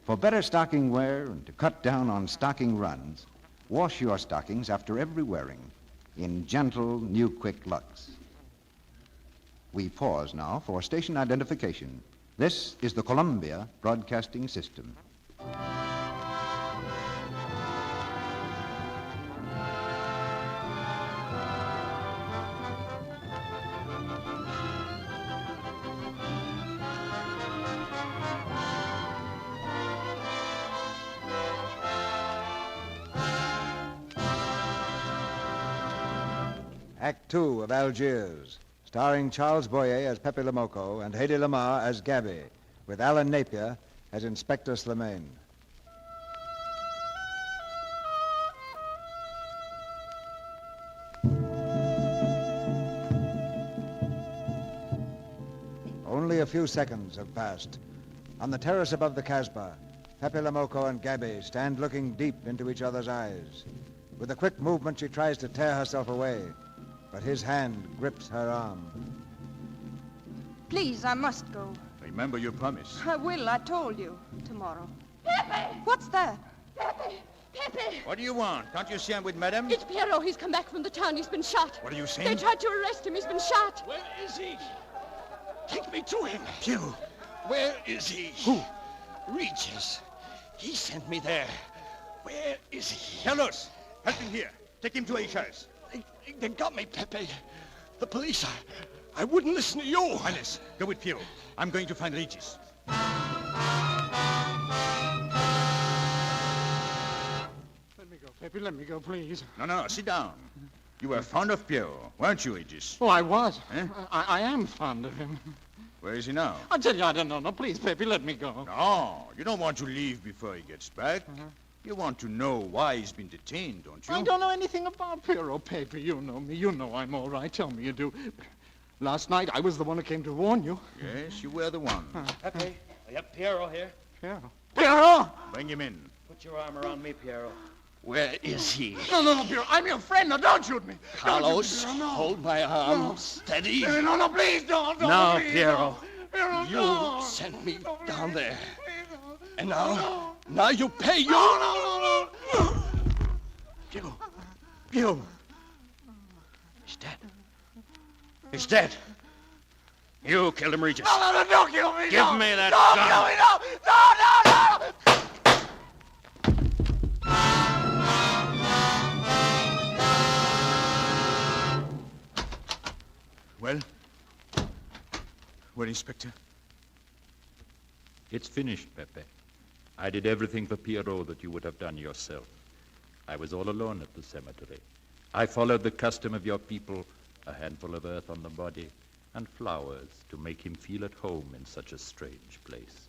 Speaker 1: For better stocking wear and to cut down on stocking runs, wash your stockings after every wearing in gentle New Quick Lux. We pause now for station identification. This is the Columbia Broadcasting System. Act Two of Algiers, starring Charles Boyer as Pepe le Moko and Hedy Lamarr as Gabby, with Alan Napier as Inspector Slimane. Only a few seconds have passed. On the terrace above the Casbah, Pepe le Moko and Gabby stand looking deep into each other's eyes. With a quick movement, she tries to tear herself away, but his hand grips her arm.
Speaker 9: Please, I must go.
Speaker 6: Remember your promise.
Speaker 9: I will, I told you. Tomorrow.
Speaker 8: Pepe!
Speaker 9: What's that?
Speaker 8: Pepe! Pepe!
Speaker 6: What do you want? Can't you see I'm with Madame?
Speaker 8: It's Pierrot. He's come back from the town. He's been shot.
Speaker 6: What are you
Speaker 8: They
Speaker 6: saying?
Speaker 8: tried to arrest him. He's been shot.
Speaker 4: Where is he? Take me to him.
Speaker 6: You.
Speaker 4: Where is he?
Speaker 6: Who?
Speaker 4: Regis. He sent me there. Where is he?
Speaker 6: Carlos, help him here. Take him to Algiers.
Speaker 4: They got me, Pepe. The police. I wouldn't listen to you.
Speaker 6: Alice, go with Pierrot. I'm going to find Regis.
Speaker 4: Let me go, Pepe. Let me go, please.
Speaker 6: No, sit down. You were fond of Pierrot, weren't you, Regis?
Speaker 4: Oh, I was.
Speaker 6: Eh?
Speaker 4: I am fond of him.
Speaker 6: Where is he now?
Speaker 4: I tell you, I don't know. No, please, Pepe, let me go.
Speaker 6: No, you don't want to leave before he gets back. You want to know why he's been detained, don't you?
Speaker 4: I don't know anything about Pierrot, Pepe. You know me. You know I'm all right. Tell me you do. Last night, I was the one who came to warn you.
Speaker 6: Yes, you were the one.
Speaker 7: Pepe, I got Pierrot here.
Speaker 4: Pierrot? Pierrot!
Speaker 6: Bring him in.
Speaker 7: Put your arm around me, Pierrot.
Speaker 4: Where is he? No, Pierrot. I'm your friend. No, don't shoot me.
Speaker 7: Carlos,
Speaker 4: Don't shoot me, Pierrot, no.
Speaker 7: hold my arm.
Speaker 4: No.
Speaker 7: Steady.
Speaker 4: No, please don't.
Speaker 7: No,
Speaker 4: please,
Speaker 7: Pierrot.
Speaker 4: Pierrot,
Speaker 7: You
Speaker 4: no.
Speaker 7: sent me down there. And now you pay. You.
Speaker 4: No.
Speaker 7: You. He's dead. He's dead. You killed him, Regis.
Speaker 4: No, don't kill me.
Speaker 7: Give me that
Speaker 4: Don't
Speaker 7: gun.
Speaker 4: kill me, no.
Speaker 6: Well, Inspector?
Speaker 3: It's finished, Pepe. I did everything for Pierrot that you would have done yourself. I was all alone at the cemetery. I followed the custom of your people, a handful of earth on the body, and flowers to make him feel at home in such a strange place.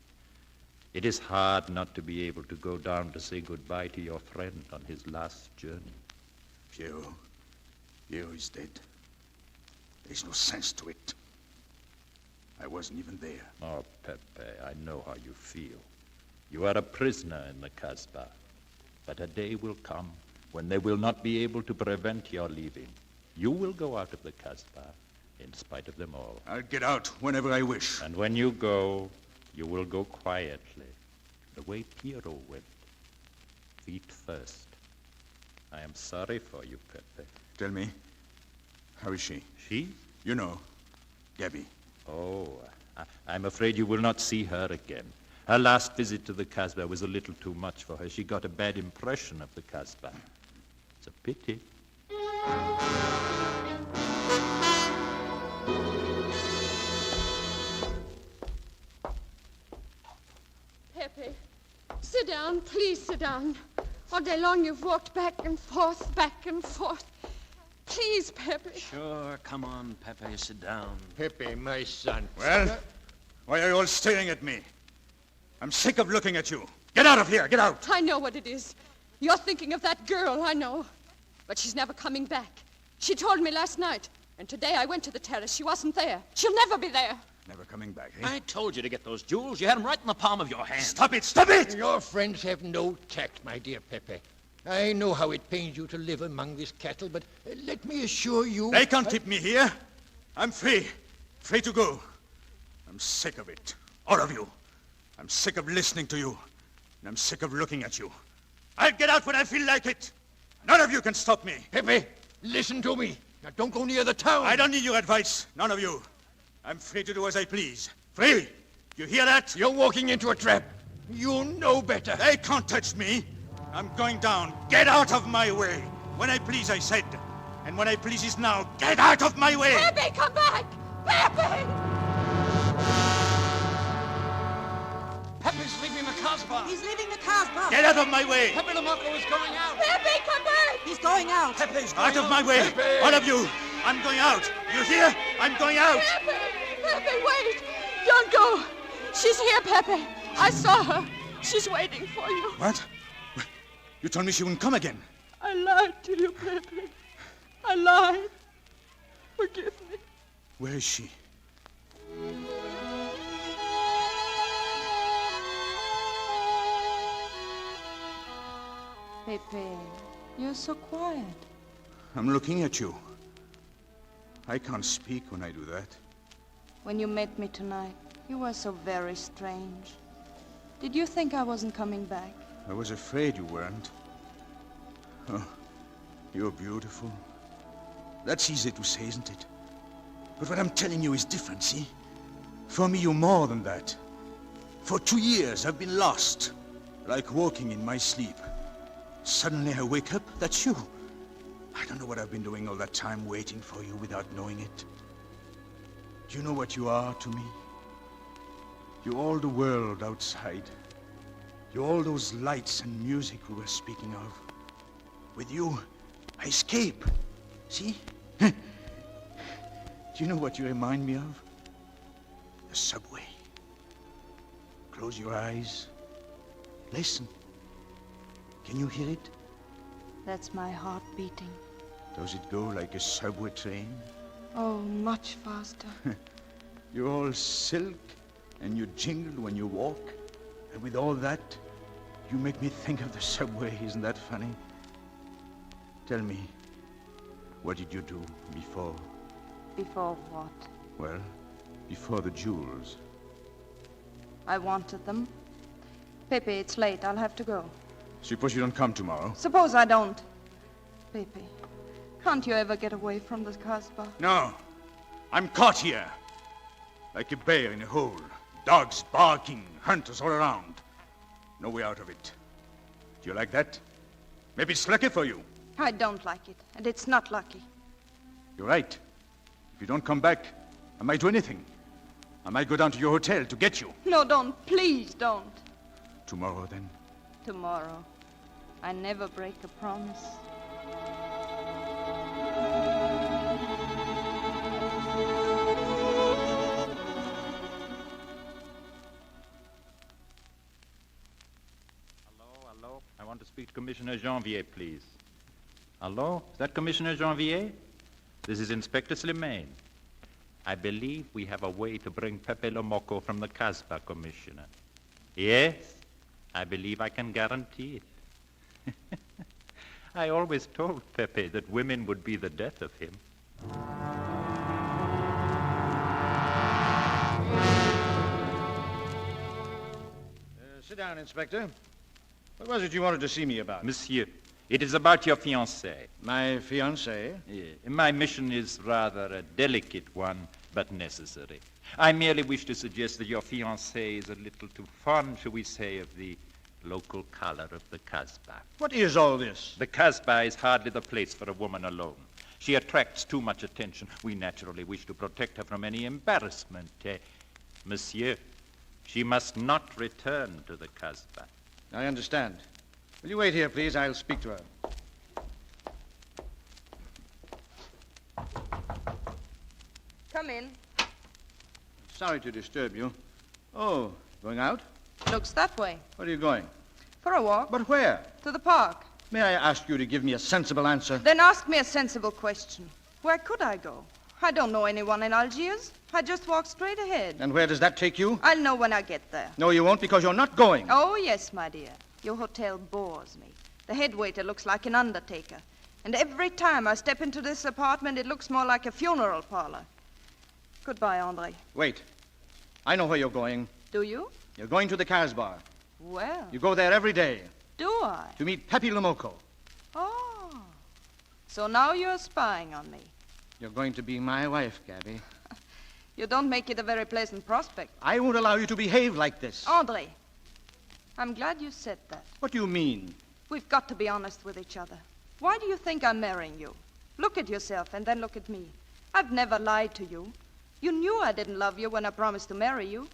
Speaker 3: It is hard not to be able to go down to say goodbye to your friend on his last journey.
Speaker 6: Pierrot is dead. There's no sense to it. I wasn't even there.
Speaker 3: Oh, Pepe, I know how you feel. You are a prisoner in the Casbah. But a day will come when they will not be able to prevent your leaving. You will go out of the Casbah in spite of them all.
Speaker 6: I'll get out whenever I wish.
Speaker 3: And when you go, you will go quietly, the way Pierrot went, feet first. I am sorry for you, Pepe.
Speaker 6: Tell me, how is she?
Speaker 3: She?
Speaker 6: You know, Gabby.
Speaker 3: Oh, I'm afraid you will not see her again. Her last visit to the Casbah was a little too much for her. She got a bad impression of the Casbah. It's a pity.
Speaker 8: Pepe, sit down. Please sit down. All day long you've walked back and forth, back and forth. Please, Pepe.
Speaker 7: Sure, come on, Pepe, sit down.
Speaker 5: Pepe, my son.
Speaker 6: Well, why are you all staring at me? I'm sick of looking at you. Get out of here, get out.
Speaker 8: I know what it is. You're thinking of that girl, I know. But she's never coming back. She told me last night. And today I went to the terrace. She wasn't there. She'll never be there.
Speaker 6: Never coming back, eh?
Speaker 7: I told you to get those jewels. You had them right in the palm of your hand.
Speaker 6: Stop it, stop it!
Speaker 5: Your friends have no tact, my dear Pepe. I know how it pains you to live among this cattle, but let me assure you...
Speaker 6: They can't keep me here. I'm free. Free to go. I'm sick of it. All of you. I'm sick of listening to you. And I'm sick of looking at you. I'll get out when I feel like it. None of you can stop me.
Speaker 5: Pepe, listen to me. Now, don't go near the town.
Speaker 6: I don't need your advice. None of you. I'm free to do as I please. Free. You hear that?
Speaker 5: You're walking into a trap. You know better.
Speaker 6: They can't touch me. I'm going down. Get out of my way. When I please, I said. And when I please is now. Get out of my way.
Speaker 8: Pepe, come back! Pepe!
Speaker 7: Pepe's leaving the Casbah.
Speaker 16: He's leaving the Casbah.
Speaker 6: Get out of my way.
Speaker 7: Pepe le Moko is going out.
Speaker 8: Pepe, come back!
Speaker 16: He's going out.
Speaker 7: Pepe's going
Speaker 6: Out of my way.
Speaker 7: Pepe.
Speaker 6: All of you. I'm going out. You hear? I'm going out.
Speaker 8: Pepe! Pepe, wait! Don't go! She's here, Pepe. I saw her. She's waiting for you.
Speaker 6: What? You told me she wouldn't come again.
Speaker 8: I lied to you, Pepe. I lied. Forgive me.
Speaker 6: Where is she?
Speaker 9: Pepe, you're so quiet.
Speaker 6: I'm looking at you. I can't speak when I do that.
Speaker 9: When you met me tonight, you were so very strange. Did you think I wasn't coming back?
Speaker 6: I was afraid you weren't. Oh, you're beautiful. That's easy to say, isn't it? But what I'm telling you is different, see? For me, you're more than that. For 2 years, I've been lost, like walking in my sleep. Suddenly, I wake up, that's you. I don't know what I've been doing all that time waiting for you without knowing it. Do you know what you are to me? You're all the world outside. You're all those lights and music we were speaking of. With you, I escape. See? Do you know what you remind me of? The subway. Close your eyes. Listen. Can you hear it?
Speaker 9: That's my heart beating.
Speaker 6: Does it go like a subway train?
Speaker 9: Oh, much faster.
Speaker 6: You're all silk, and you jingle when you walk. And with all that, you make me think of the subway. Isn't that funny? Tell me, what did you do before?
Speaker 9: Before what?
Speaker 6: Well, before the jewels.
Speaker 9: I wanted them. Pepe, it's late. I'll have to go.
Speaker 6: Suppose you don't come tomorrow.
Speaker 9: Suppose I don't. Pepe, can't you ever get away from the Casbah?
Speaker 6: No. I'm caught here. Like a bear in a hole. Dogs barking, hunters all around. No way out of it. Do you like that? Maybe it's lucky for you.
Speaker 9: I don't like it, and it's not lucky.
Speaker 6: You're right. If you don't come back, I might do anything. I might go down to your hotel to get you.
Speaker 9: No, don't. Please don't.
Speaker 6: Tomorrow, then?
Speaker 9: Tomorrow. I never break a promise.
Speaker 3: Hello? I want to speak to Commissioner Janvier, please. Hello? Is that Commissioner Janvier? This is Inspector Slimane. I believe we have a way to bring Pepe le Moko from the Casbah, Commissioner. Yes, I believe I can guarantee it. I always told Pepe that women would be the death of him.
Speaker 12: Sit down, Inspector. What was it you wanted to see me about?
Speaker 3: Monsieur, it is about your fiancée.
Speaker 12: My fiancée?
Speaker 3: Yes. My mission is rather a delicate one, but necessary. I merely wish to suggest that your fiancée is a little too fond, shall we say, of the local color of the Casbah.
Speaker 12: What is all this?
Speaker 3: The Casbah is hardly the place for a woman alone. She attracts too much attention. We naturally wish to protect her from any embarrassment. Monsieur, she must not return to the Casbah.
Speaker 12: I understand. Will you wait here, please? I'll speak to her.
Speaker 9: Come in.
Speaker 12: Sorry to disturb you. Oh, going out?
Speaker 9: Looks that way.
Speaker 12: Where are you going?
Speaker 9: For a walk.
Speaker 12: But where?
Speaker 9: To the park.
Speaker 12: May I ask you to give me a sensible answer?
Speaker 9: Then ask me a sensible question. Where could I go? I don't know anyone in Algiers. I just walk straight ahead.
Speaker 12: And where does that take you?
Speaker 9: I'll know when I get there.
Speaker 12: No, you won't, because you're not going.
Speaker 9: Oh, yes, my dear. Your hotel bores me. The head waiter looks like an undertaker. And every time I step into this apartment, it looks more like a funeral parlor. Goodbye, Andre.
Speaker 12: Wait. I know where you're going.
Speaker 9: Do you?
Speaker 12: You're going to the Casbah.
Speaker 9: Well.
Speaker 12: You go there every day.
Speaker 9: Do I?
Speaker 12: To meet Pepe le Moko.
Speaker 9: Oh. So now you're spying on me.
Speaker 12: You're going to be my wife, Gabby.
Speaker 9: You don't make it a very pleasant prospect.
Speaker 12: I won't allow you to behave like this.
Speaker 9: Andre, I'm glad you said that.
Speaker 12: What do you mean?
Speaker 9: We've got to be honest with each other. Why do you think I'm marrying you? Look at yourself and then look at me. I've never lied to you. You knew I didn't love you when I promised to marry you.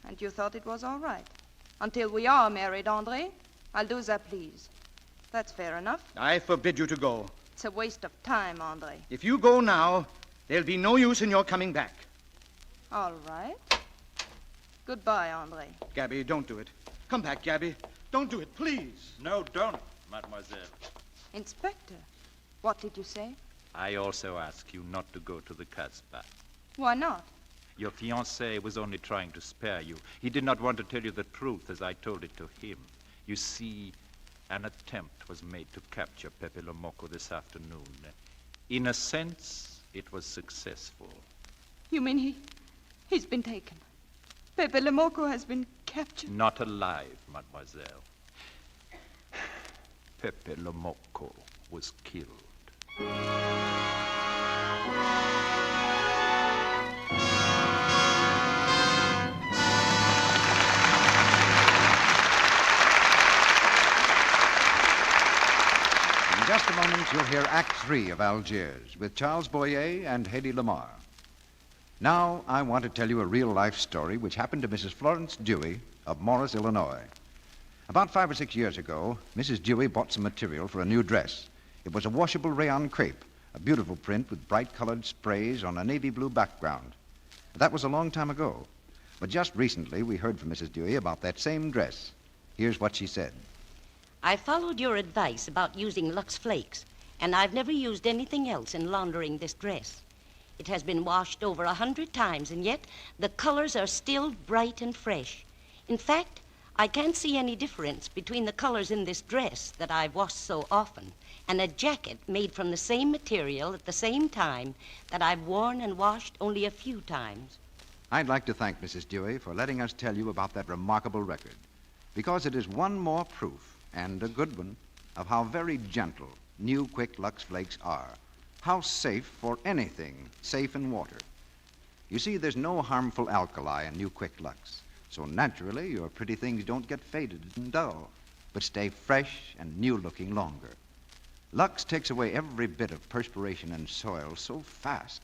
Speaker 9: And you thought it was all right. Until we are married, Andre, I'll do as I please. That's fair enough.
Speaker 12: I forbid you to go.
Speaker 9: It's a waste of time, Andre.
Speaker 12: If you go now, there'll be no use in your coming back.
Speaker 9: All right. Goodbye, Andre.
Speaker 12: Gabby, don't do it. Come back, Gabby. Don't do it, please.
Speaker 3: No, don't, mademoiselle.
Speaker 9: Inspector, what did you say?
Speaker 3: I also ask you not to go to the Casbah.
Speaker 9: Why not?
Speaker 3: Your fiancé was only trying to spare you. He did not want to tell you the truth as I told it to him. You see, an attempt was made to capture Pepe le Moko this afternoon. In a sense, it was successful.
Speaker 9: You mean he's been taken? Pepe le Moko has been captured?
Speaker 3: Not alive, mademoiselle. Pepe le Moko was killed.
Speaker 1: In just a moment, you'll hear Act 3 of Algiers with Charles Boyer and Hedy Lamarr. Now, I want to tell you a real-life story which happened to Mrs. Florence Dewey of Morris, Illinois. About 5 or 6 years ago, Mrs. Dewey bought some material for a new dress. It was a washable rayon crepe, a beautiful print with bright-colored sprays on a navy blue background. That was a long time ago. But just recently, we heard from Mrs. Dewey about that same dress. Here's what she said.
Speaker 16: I followed your advice about using Lux Flakes, and I've never used anything else in laundering this dress. It has been washed over 100 times, and yet the colors are still bright and fresh. In fact, I can't see any difference between the colors in this dress that I've washed so often and a jacket made from the same material at the same time that I've worn and washed only a few times.
Speaker 1: I'd like to thank Mrs. Dewey for letting us tell you about that remarkable record, because it is one more proof, and a good one, of how very gentle new Quick Lux Flakes are. How safe for anything safe in water. You see, there's no harmful alkali in new Quick Lux, so naturally your pretty things don't get faded and dull, but stay fresh and new-looking longer. Lux takes away every bit of perspiration and soil so fast.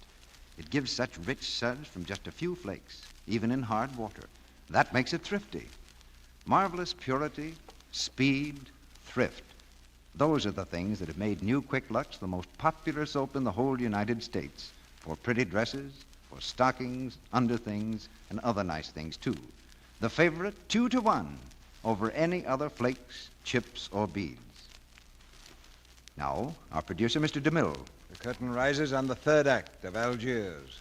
Speaker 1: It gives such rich suds from just a few flakes, even in hard water. That makes it thrifty. Marvelous purity, speed, thrift. Those are the things that have made New Quick Lux the most popular soap in the whole United States, for pretty dresses, for stockings, underthings, and other nice things, too. The favorite 2-to-1 over any other flakes, chips, or beads. Now, our producer, Mr. DeMille.
Speaker 17: The curtain rises on the third act of Algiers.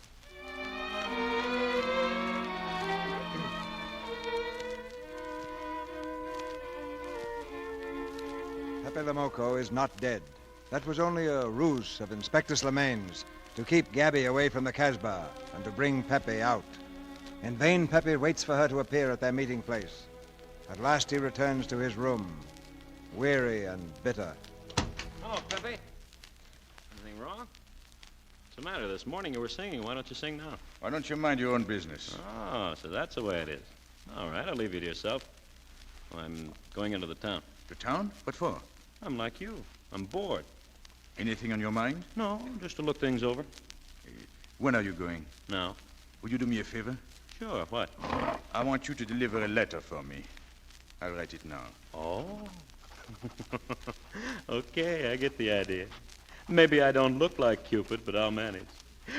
Speaker 17: Pepe le Moko is not dead. That was only a ruse of Inspector Slimaine's to keep Gabby away from the Casbah and to bring Pepe out. In vain, Pepe waits for her to appear at their meeting place. At last he returns to his room, weary and bitter.
Speaker 18: Hello, Pepe. Anything wrong? What's the matter? This morning you were singing. Why don't you sing now?
Speaker 6: Why don't you mind your own business?
Speaker 18: Oh, so that's the way it is. All right, I'll leave you to yourself. I'm going into the town.
Speaker 6: To town? What for?
Speaker 18: I'm like you. I'm bored.
Speaker 6: Anything on your mind?
Speaker 18: No, just to look things over.
Speaker 6: When are you going?
Speaker 18: Now.
Speaker 6: Will you do me a favor?
Speaker 18: Sure, what?
Speaker 6: I want you to deliver a letter for me. I'll write it now.
Speaker 18: Oh, Okay, I get the idea. Maybe I don't look like Cupid, but I'll manage.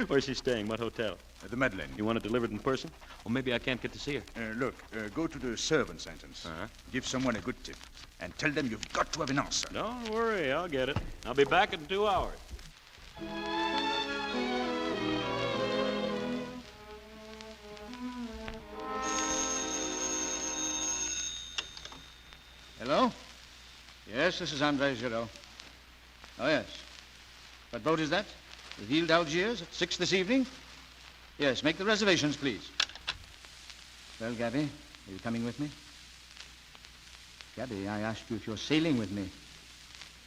Speaker 18: Where's she staying? What hotel?
Speaker 6: At the Madeleine.
Speaker 18: You want it delivered in person? Or maybe I can't get to see her.
Speaker 6: Look, go to the servants' entrance. Give someone a good tip. And tell them you've got to have an answer.
Speaker 18: Don't worry, I'll get it. I'll be back in 2 hours.
Speaker 12: Hello? Yes, this is Andre Giraud. Oh, yes. What boat is that? The Ville d'Algiers at 6 this evening? Yes, make the reservations, please. Well, Gabby, are you coming with me? Gabby, I asked you if you're sailing with me.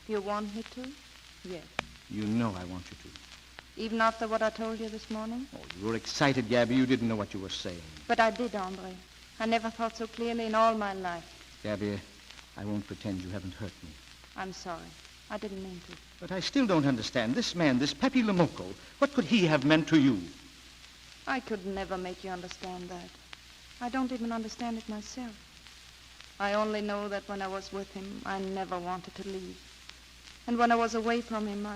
Speaker 9: You want me to? Yes.
Speaker 12: You know I want you to.
Speaker 9: Even after what I told you this morning?
Speaker 12: Oh, you were excited, Gabby. You didn't know what you were saying.
Speaker 9: But I did, Andre. I never thought so clearly in all my life.
Speaker 12: Gabby, I won't pretend you haven't hurt me.
Speaker 9: I'm sorry. I didn't mean to.
Speaker 12: But I still don't understand. This man, this Pepe le Moko, what could he have meant to you?
Speaker 9: I could never make you understand that. I don't even understand it myself. I only know that when I was with him, I never wanted to leave. And when I was away from him,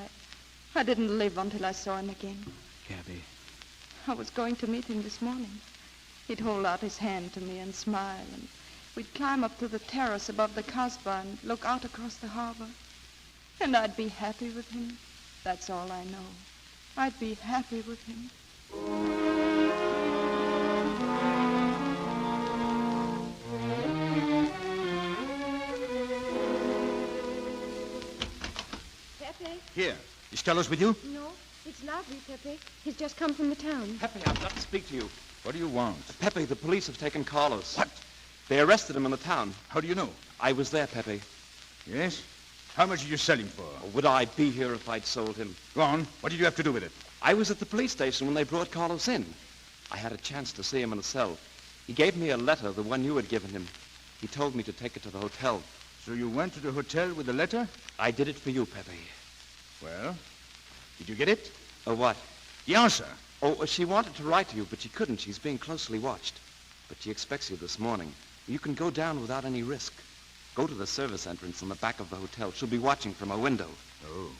Speaker 9: I didn't live until I saw him again.
Speaker 12: Gabby.
Speaker 9: I was going to meet him this morning. He'd hold out his hand to me and smile, and we'd climb up to the terrace above the Casbah and look out across the harbor. And I'd be happy with him. That's all I know. I'd be happy with him.
Speaker 13: Pepe?
Speaker 6: Here. Is Carlos with you?
Speaker 13: No, it's Lavry, Pepe. He's just come from the town.
Speaker 19: Pepe, I've got to speak to you.
Speaker 6: What do you want?
Speaker 19: Pepe, the police have taken Carlos.
Speaker 6: What?
Speaker 19: They arrested him in the town.
Speaker 6: How do you know?
Speaker 19: I was there, Pepe.
Speaker 6: Yes? How much did you sell him for?
Speaker 19: Would I be here if I'd sold him?
Speaker 6: Go on. What did you have to do with it?
Speaker 19: I was at the police station when they brought Carlos in. I had a chance to see him in a cell. He gave me a letter, the one you had given him. He told me to take it to the hotel.
Speaker 6: So you went to the hotel with the letter?
Speaker 19: I did it for you, Pepe.
Speaker 6: Well, did you get it?
Speaker 19: What?
Speaker 6: The answer.
Speaker 19: Oh, she wanted to write to you, but she couldn't. She's being closely watched. But she expects you this morning. You can go down without any risk. Go to the service entrance in the back of the hotel. She'll be watching from a window.
Speaker 6: Oh.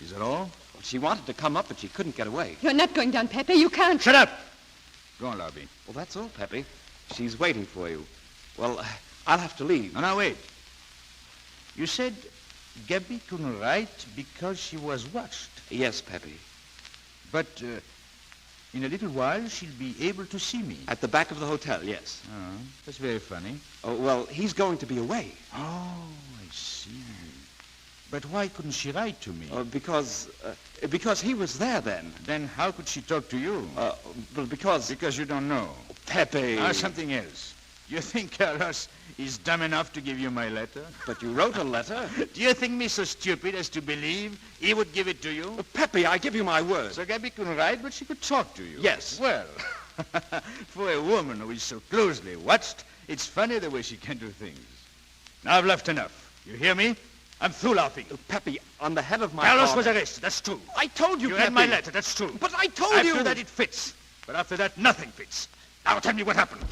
Speaker 6: Is that all?
Speaker 19: Well, she wanted to come up, but she couldn't get away.
Speaker 13: You're not going down, Pepe. You can't.
Speaker 6: Shut up! Go on, Larby.
Speaker 19: Well, that's all, Pepe. She's waiting for you. Well, I'll have to leave.
Speaker 6: No, wait. You said Gabby couldn't write because she was watched.
Speaker 19: Yes, Pepe.
Speaker 6: But in a little while, she'll be able to see me.
Speaker 19: At the back of the hotel, yes.
Speaker 6: Oh, that's very funny.
Speaker 19: Oh, well, he's going to be away.
Speaker 6: Oh, I see. But why couldn't she write to me?
Speaker 19: Because he was there then.
Speaker 6: Then how could she talk to you?
Speaker 19: Well, because...
Speaker 6: Because you don't know.
Speaker 19: Pepe...
Speaker 6: Something else. You think Carlos is dumb enough to give you my letter?
Speaker 19: But you wrote a letter.
Speaker 6: Do you think me so stupid as to believe he would give it to you?
Speaker 19: Pepe, I give you my word.
Speaker 6: So Gabby couldn't write, but she could talk to you?
Speaker 19: Yes.
Speaker 6: Well, for a woman who is so closely watched, it's funny the way she can do things. Now I've left enough. You hear me? I'm through laughing.
Speaker 19: Pepe, on the head of my
Speaker 6: Carlos
Speaker 19: father...
Speaker 6: was arrested, that's true.
Speaker 19: I told you,
Speaker 6: You
Speaker 19: Pepe.
Speaker 6: had my letter, that's true.
Speaker 19: But I told you...
Speaker 6: After that, it fits. But after that, nothing fits. Now tell me what happened.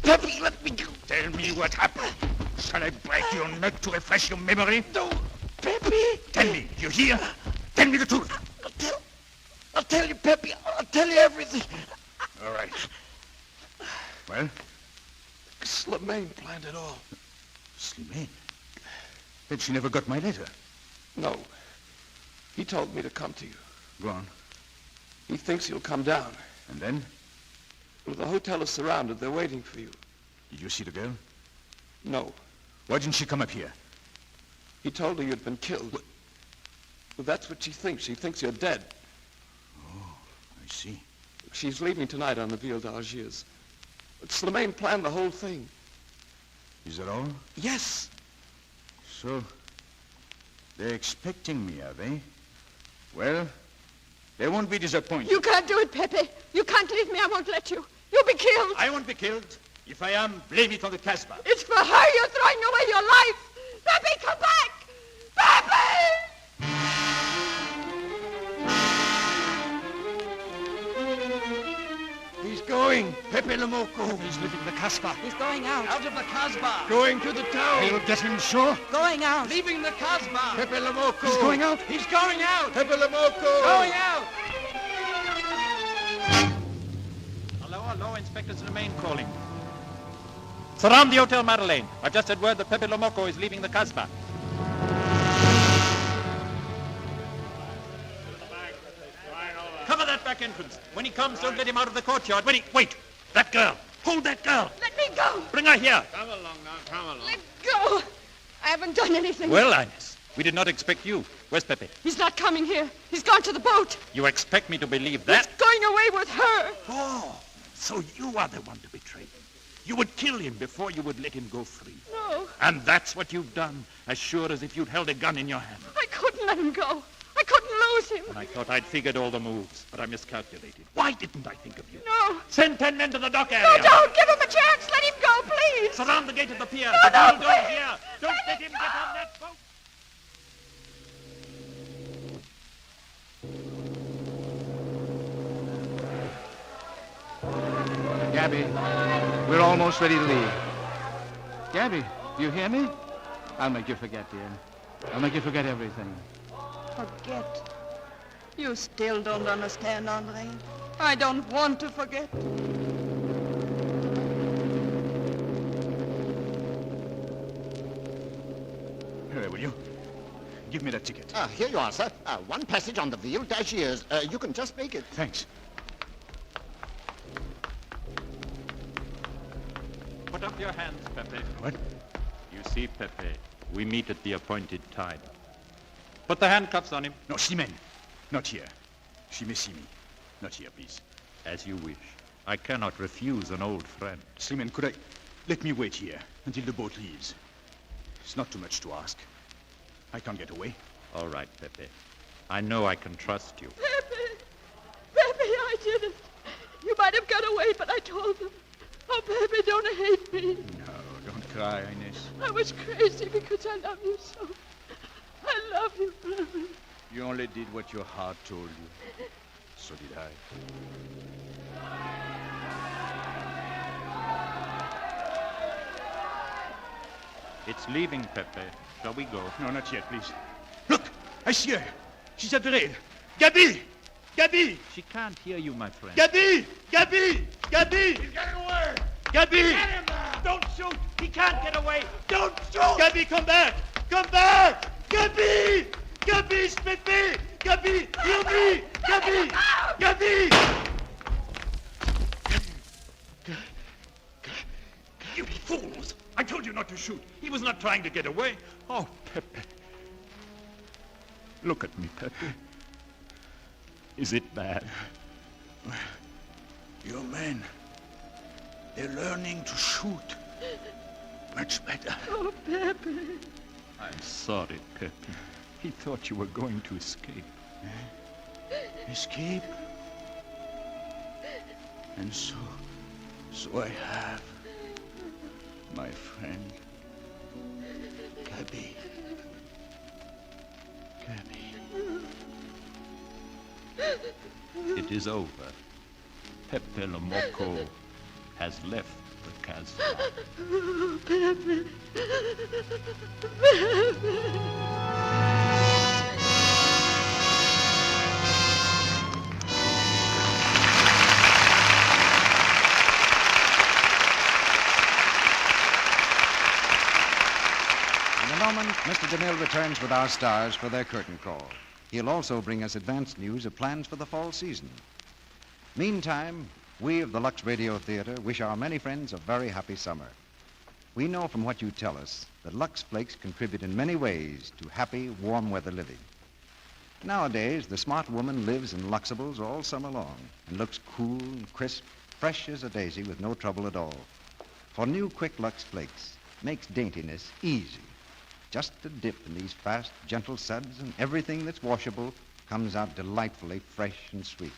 Speaker 19: Pepe, let me go.
Speaker 6: Tell me what happened. Shall I break your neck to refresh your memory?
Speaker 19: No, Pepe.
Speaker 6: Tell me, do you hear? Tell me the truth.
Speaker 19: I'll tell you, Pepe. I'll tell you everything.
Speaker 6: All right. Well?
Speaker 19: Slimane planned it all.
Speaker 6: Slimane? Then she never got my letter.
Speaker 19: No. He told me to come to you.
Speaker 6: Go on.
Speaker 19: He thinks you'll come down.
Speaker 6: And then?
Speaker 19: Well, the hotel is surrounded. They're waiting for you.
Speaker 6: Did you see the girl?
Speaker 19: No.
Speaker 6: Why didn't she come up here?
Speaker 19: He told her you'd been killed. Well, that's what she thinks. She thinks you're dead.
Speaker 6: Oh, I see.
Speaker 19: She's leaving tonight on the Ville d'Algiers. But Slimane planned the whole thing.
Speaker 6: Is that all?
Speaker 19: Yes.
Speaker 6: So, they're expecting me, are they? Well, they won't be disappointed.
Speaker 13: You can't do it, Pepe. You can't leave me. I won't let you. You'll be killed.
Speaker 6: I won't be killed. If I am, blame it on the Casbah.
Speaker 13: It's for her you're throwing away your life. Pepe, come back! Pepe!
Speaker 5: He's going. Pepe!
Speaker 7: Pepe le Moko.
Speaker 4: He's leaving the Casbah.
Speaker 11: He's going out.
Speaker 7: Out of the Casbah.
Speaker 4: Going to the town. He'll get him sure.
Speaker 11: Going out.
Speaker 7: Leaving the Casbah.
Speaker 4: Pepe le Moko. He's going out.
Speaker 7: He's going out.
Speaker 4: Pepe le Moko.
Speaker 7: Going out.
Speaker 3: Hello, Inspector Lemaine calling. Surround the Hotel Madeleine. I've just had word that Pepe le Moko is leaving the Casbah. Cover that back entrance. When he comes, don't let him out of the courtyard. Wait! That girl! Hold that girl!
Speaker 8: Let me go!
Speaker 3: Bring her here!
Speaker 7: Come along now, come along.
Speaker 8: Let go! I haven't done anything.
Speaker 3: Well, Ines, we did not expect you. Where's Pepe?
Speaker 8: He's not coming here. He's gone to the boat.
Speaker 3: You expect me to believe that?
Speaker 8: He's going away with her.
Speaker 20: Oh, so you are the one to betray him. You would kill him before you would let him go free.
Speaker 8: No,
Speaker 20: And that's what you've done, as sure as if you'd held a gun in your hand.
Speaker 8: I couldn't let him go. I couldn't lose him.
Speaker 3: And I thought I'd figured all the moves, but I miscalculated.
Speaker 20: Why didn't I think of you?
Speaker 8: No.
Speaker 3: Send 10 men to the dock area.
Speaker 8: No, don't. Give him a chance. Let him go, please.
Speaker 3: Surround the gate of the pier.
Speaker 8: No,
Speaker 3: The
Speaker 8: no,
Speaker 3: double doors
Speaker 8: please.
Speaker 3: here. Don't let him get on that boat.
Speaker 12: Gabby, we're almost ready to leave. Gabby, do you hear me? I'll make you forget, dear. I'll make you forget everything.
Speaker 9: Forget? You still don't understand, Andre. I don't want to forget.
Speaker 4: Here, will you? Give me that ticket.
Speaker 2: Here you are, sir. One passage on the Ville d'Algiers. You can just make it.
Speaker 4: Thanks.
Speaker 3: Put up your hands, Pepe.
Speaker 4: What?
Speaker 3: You see, Pepe, we meet at the appointed time. Put the handcuffs on him.
Speaker 4: No, Simen. Not here. She may see me. Not here, please.
Speaker 3: As you wish. I cannot refuse an old friend.
Speaker 4: Simen, could I... Let me wait here until the boat leaves. It's not too much to ask. I can't get away.
Speaker 3: All right, Pepe. I know I can trust you.
Speaker 8: Pepe, I did it. You might have got away, but I told them. Oh, Pepe, don't hate me.
Speaker 4: No, don't cry, Ines.
Speaker 8: I was crazy because I love you so. I love you, Pepe.
Speaker 6: You only did what your heart told you. So did I.
Speaker 3: It's leaving, Pepe. Shall we go?
Speaker 4: No, not yet, please. Look! I see her. She's at the rail. Gabby! Gabby!
Speaker 3: She can't hear you, my friend.
Speaker 4: Gabby! Gabby! Gabby!
Speaker 7: He's getting away.
Speaker 4: Gabby!
Speaker 7: Get him now.
Speaker 4: Don't shoot! He can't get away! Don't shoot! Gabby, come back! Come back! Gabby! Gabby, spit me! Gabby, heal me! Gabby! Gabby!
Speaker 20: You fools! I told you not to shoot. He was not trying to get away.
Speaker 3: Oh, Pepe. Look at me, Pepe. Is it bad?
Speaker 20: Your men, they're learning to shoot. Much better.
Speaker 8: Oh, Pepe.
Speaker 3: I'm sorry, Pepe. He thought you were going to escape.
Speaker 20: Escape? And so I have, my friend. Gabby.
Speaker 3: It is over. Pepe le Moko has left the Casbah.
Speaker 8: Oh, Pepe. Pepe.
Speaker 17: In a moment, Mr. DeMille returns with our stars for their curtain call. He'll also bring us advanced news of plans for the fall season. Meantime, we of the Lux Radio Theater wish our many friends a very happy summer. We know from what you tell us that Lux Flakes contribute in many ways to happy, warm weather living. Nowadays, the smart woman lives in Luxables all summer long and looks cool and crisp, fresh as a daisy with no trouble at all. For new Quick Lux Flakes makes daintiness easy. Just a dip in these fast, gentle suds, and everything that's washable comes out delightfully fresh and sweet.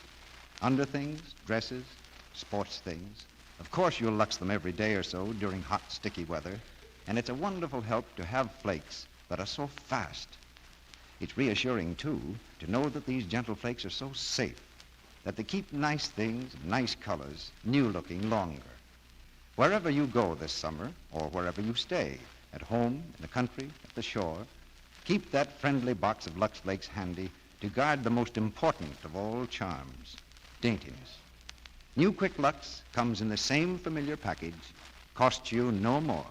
Speaker 17: Underthings, dresses, sports things. Of course, you'll lux them every day or so during hot, sticky weather, and it's a wonderful help to have flakes that are so fast. It's reassuring, too, to know that these gentle flakes are so safe.
Speaker 21: that they keep nice things, nice colors, new-looking longer. Wherever you go this summer, or wherever you stay, at home, in the country, at the shore, keep that friendly box of Lux Flakes handy to guard the most important of all charms, daintiness. New Quick Lux comes in the same familiar package, costs you no more.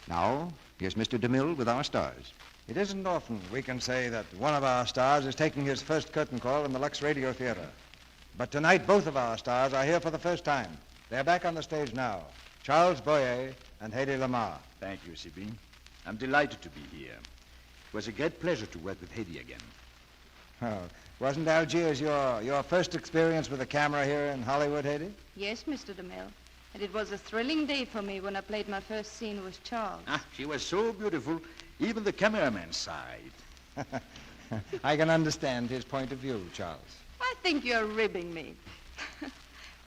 Speaker 21: Now, here's Mr. DeMille with our stars.
Speaker 1: It isn't often we can say that one of our stars is taking his first curtain call in the Lux Radio Theater. But tonight, both of our stars are here for the first time. They're back on the stage now. Charles Boyer and Hedy Lamarr.
Speaker 6: Thank you, C.B. I'm delighted to be here. It was a great pleasure to work with Hedy again.
Speaker 1: Oh, wasn't Algiers your first experience with a camera here in Hollywood, Hedy?
Speaker 9: Yes, Mr. DeMille. And it was a thrilling day for me when I played my first scene with Charles.
Speaker 6: She was so beautiful, even the cameraman sighed.
Speaker 1: I can understand his point of view, Charles.
Speaker 9: I think you're ribbing me.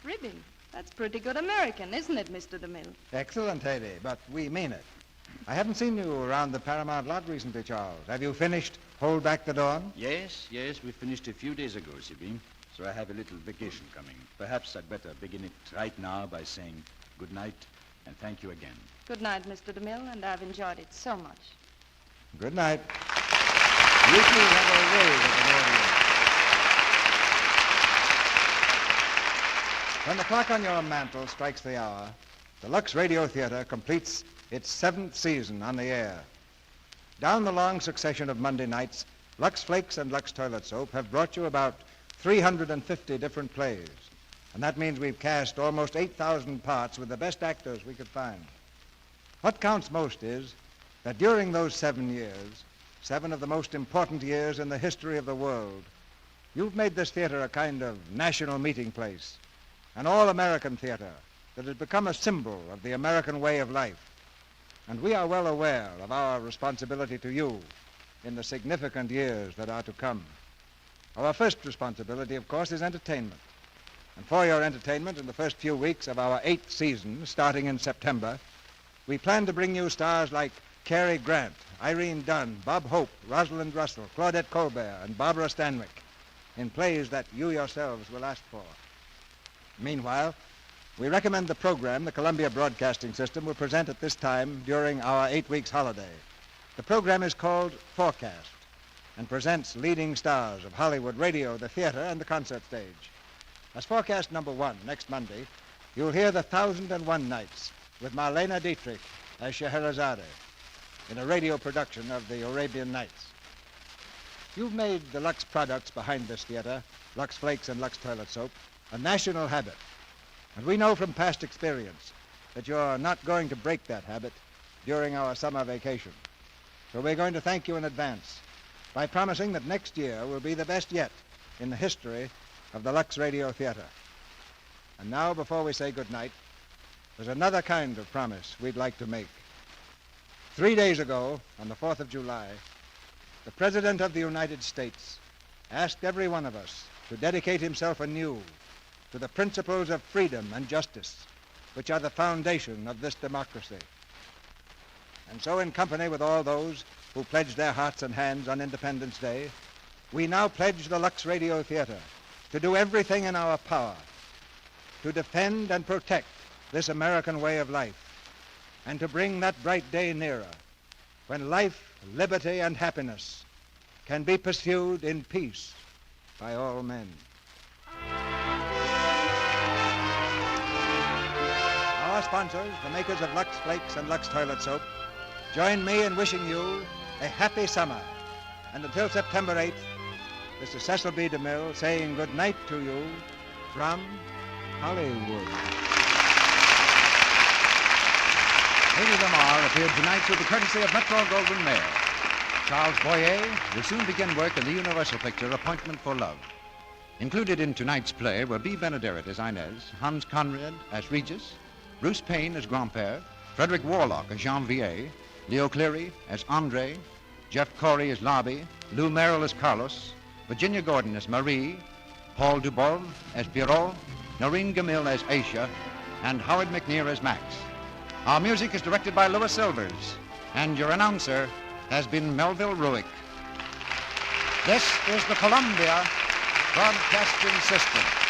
Speaker 9: Ribbing? That's pretty good American, isn't it, Mr. DeMille?
Speaker 1: Excellent, Hedy, but we mean it. I haven't seen you around the Paramount lot recently, Charles. Have you finished Hold Back the Dawn?
Speaker 6: Yes, we finished a few days ago, C.B. So I have a little vacation coming. Perhaps I'd better begin it right now by saying good night and thank you again.
Speaker 9: Good night, Mr. DeMille, and I've enjoyed it so much.
Speaker 1: Good night. You two have a wave with an audience. When the clock on your mantel strikes the hour, the Lux Radio Theater completes its 7th season on the air. Down the long succession of Monday nights, Lux Flakes and Lux Toilet Soap have brought you about 350 different plays. And that means we've cast almost 8,000 parts with the best actors we could find. What counts most is that during those 7 years, 7 of the most important years in the history of the world, you've made this theater a kind of national meeting place, an all-American theater that has become a symbol of the American way of life. And we are well aware of our responsibility to you in the significant years that are to come. Our first responsibility, of course, is entertainment. And for your entertainment in the first few weeks of our 8th season, starting in September, we plan to bring you stars like Cary Grant, Irene Dunn, Bob Hope, Rosalind Russell, Claudette Colbert, and Barbara Stanwyck in plays that you yourselves will ask for. Meanwhile, we recommend the program the Columbia Broadcasting System will present at this time during our 8 weeks holiday. The program is called Forecast and presents leading stars of Hollywood radio, the theater, and the concert stage. As Forecast number 1 next Monday, you'll hear The 1001 Nights with Marlene Dietrich as Scheherazade in a radio production of the Arabian Nights. You've made the Lux products behind this theater, Lux Flakes and Lux Toilet Soap, a national habit. And we know from past experience that you're not going to break that habit during our summer vacation. So we're going to thank you in advance by promising that next year will be the best yet in the history of the Lux Radio Theater. And now, before we say good night, there's another kind of promise we'd like to make. 3 days ago, on the 4th of July, the President of the United States asked every one of us to dedicate himself anew to the principles of freedom and justice, which are the foundation of this democracy. And so, in company with all those who pledged their hearts and hands on Independence Day, we now pledge the Lux Radio Theater to do everything in our power to defend and protect this American way of life, and to bring that bright day nearer when life, liberty, and happiness can be pursued in peace by all men. Our sponsors, the makers of Lux Flakes and Lux Toilet Soap, join me in wishing you a happy summer. And until September 8th, this is Cecil B. DeMille saying good night to you from Hollywood.
Speaker 21: Hedy Lamarr appeared tonight through the courtesy of Metro-Goldwyn Mayer. Charles Boyer will soon begin work in the Universal picture Appointment for Love. Included in tonight's play were B. Benaderet as Inez, Hans Conrad as Regis, Bruce Payne as Grandpère, Frederick Warlock as Janvier, Leo Cleary as Andre, Jeff Corey as Lobby, Lou Merrill as Carlos, Virginia Gordon as Marie, Paul Dubov as Pierrot, Noreen Gamil as Aisha, and Howard McNear as Max. Our music is directed by Louis Silvers, and your announcer has been Melville Ruick. This is the Columbia Broadcasting System.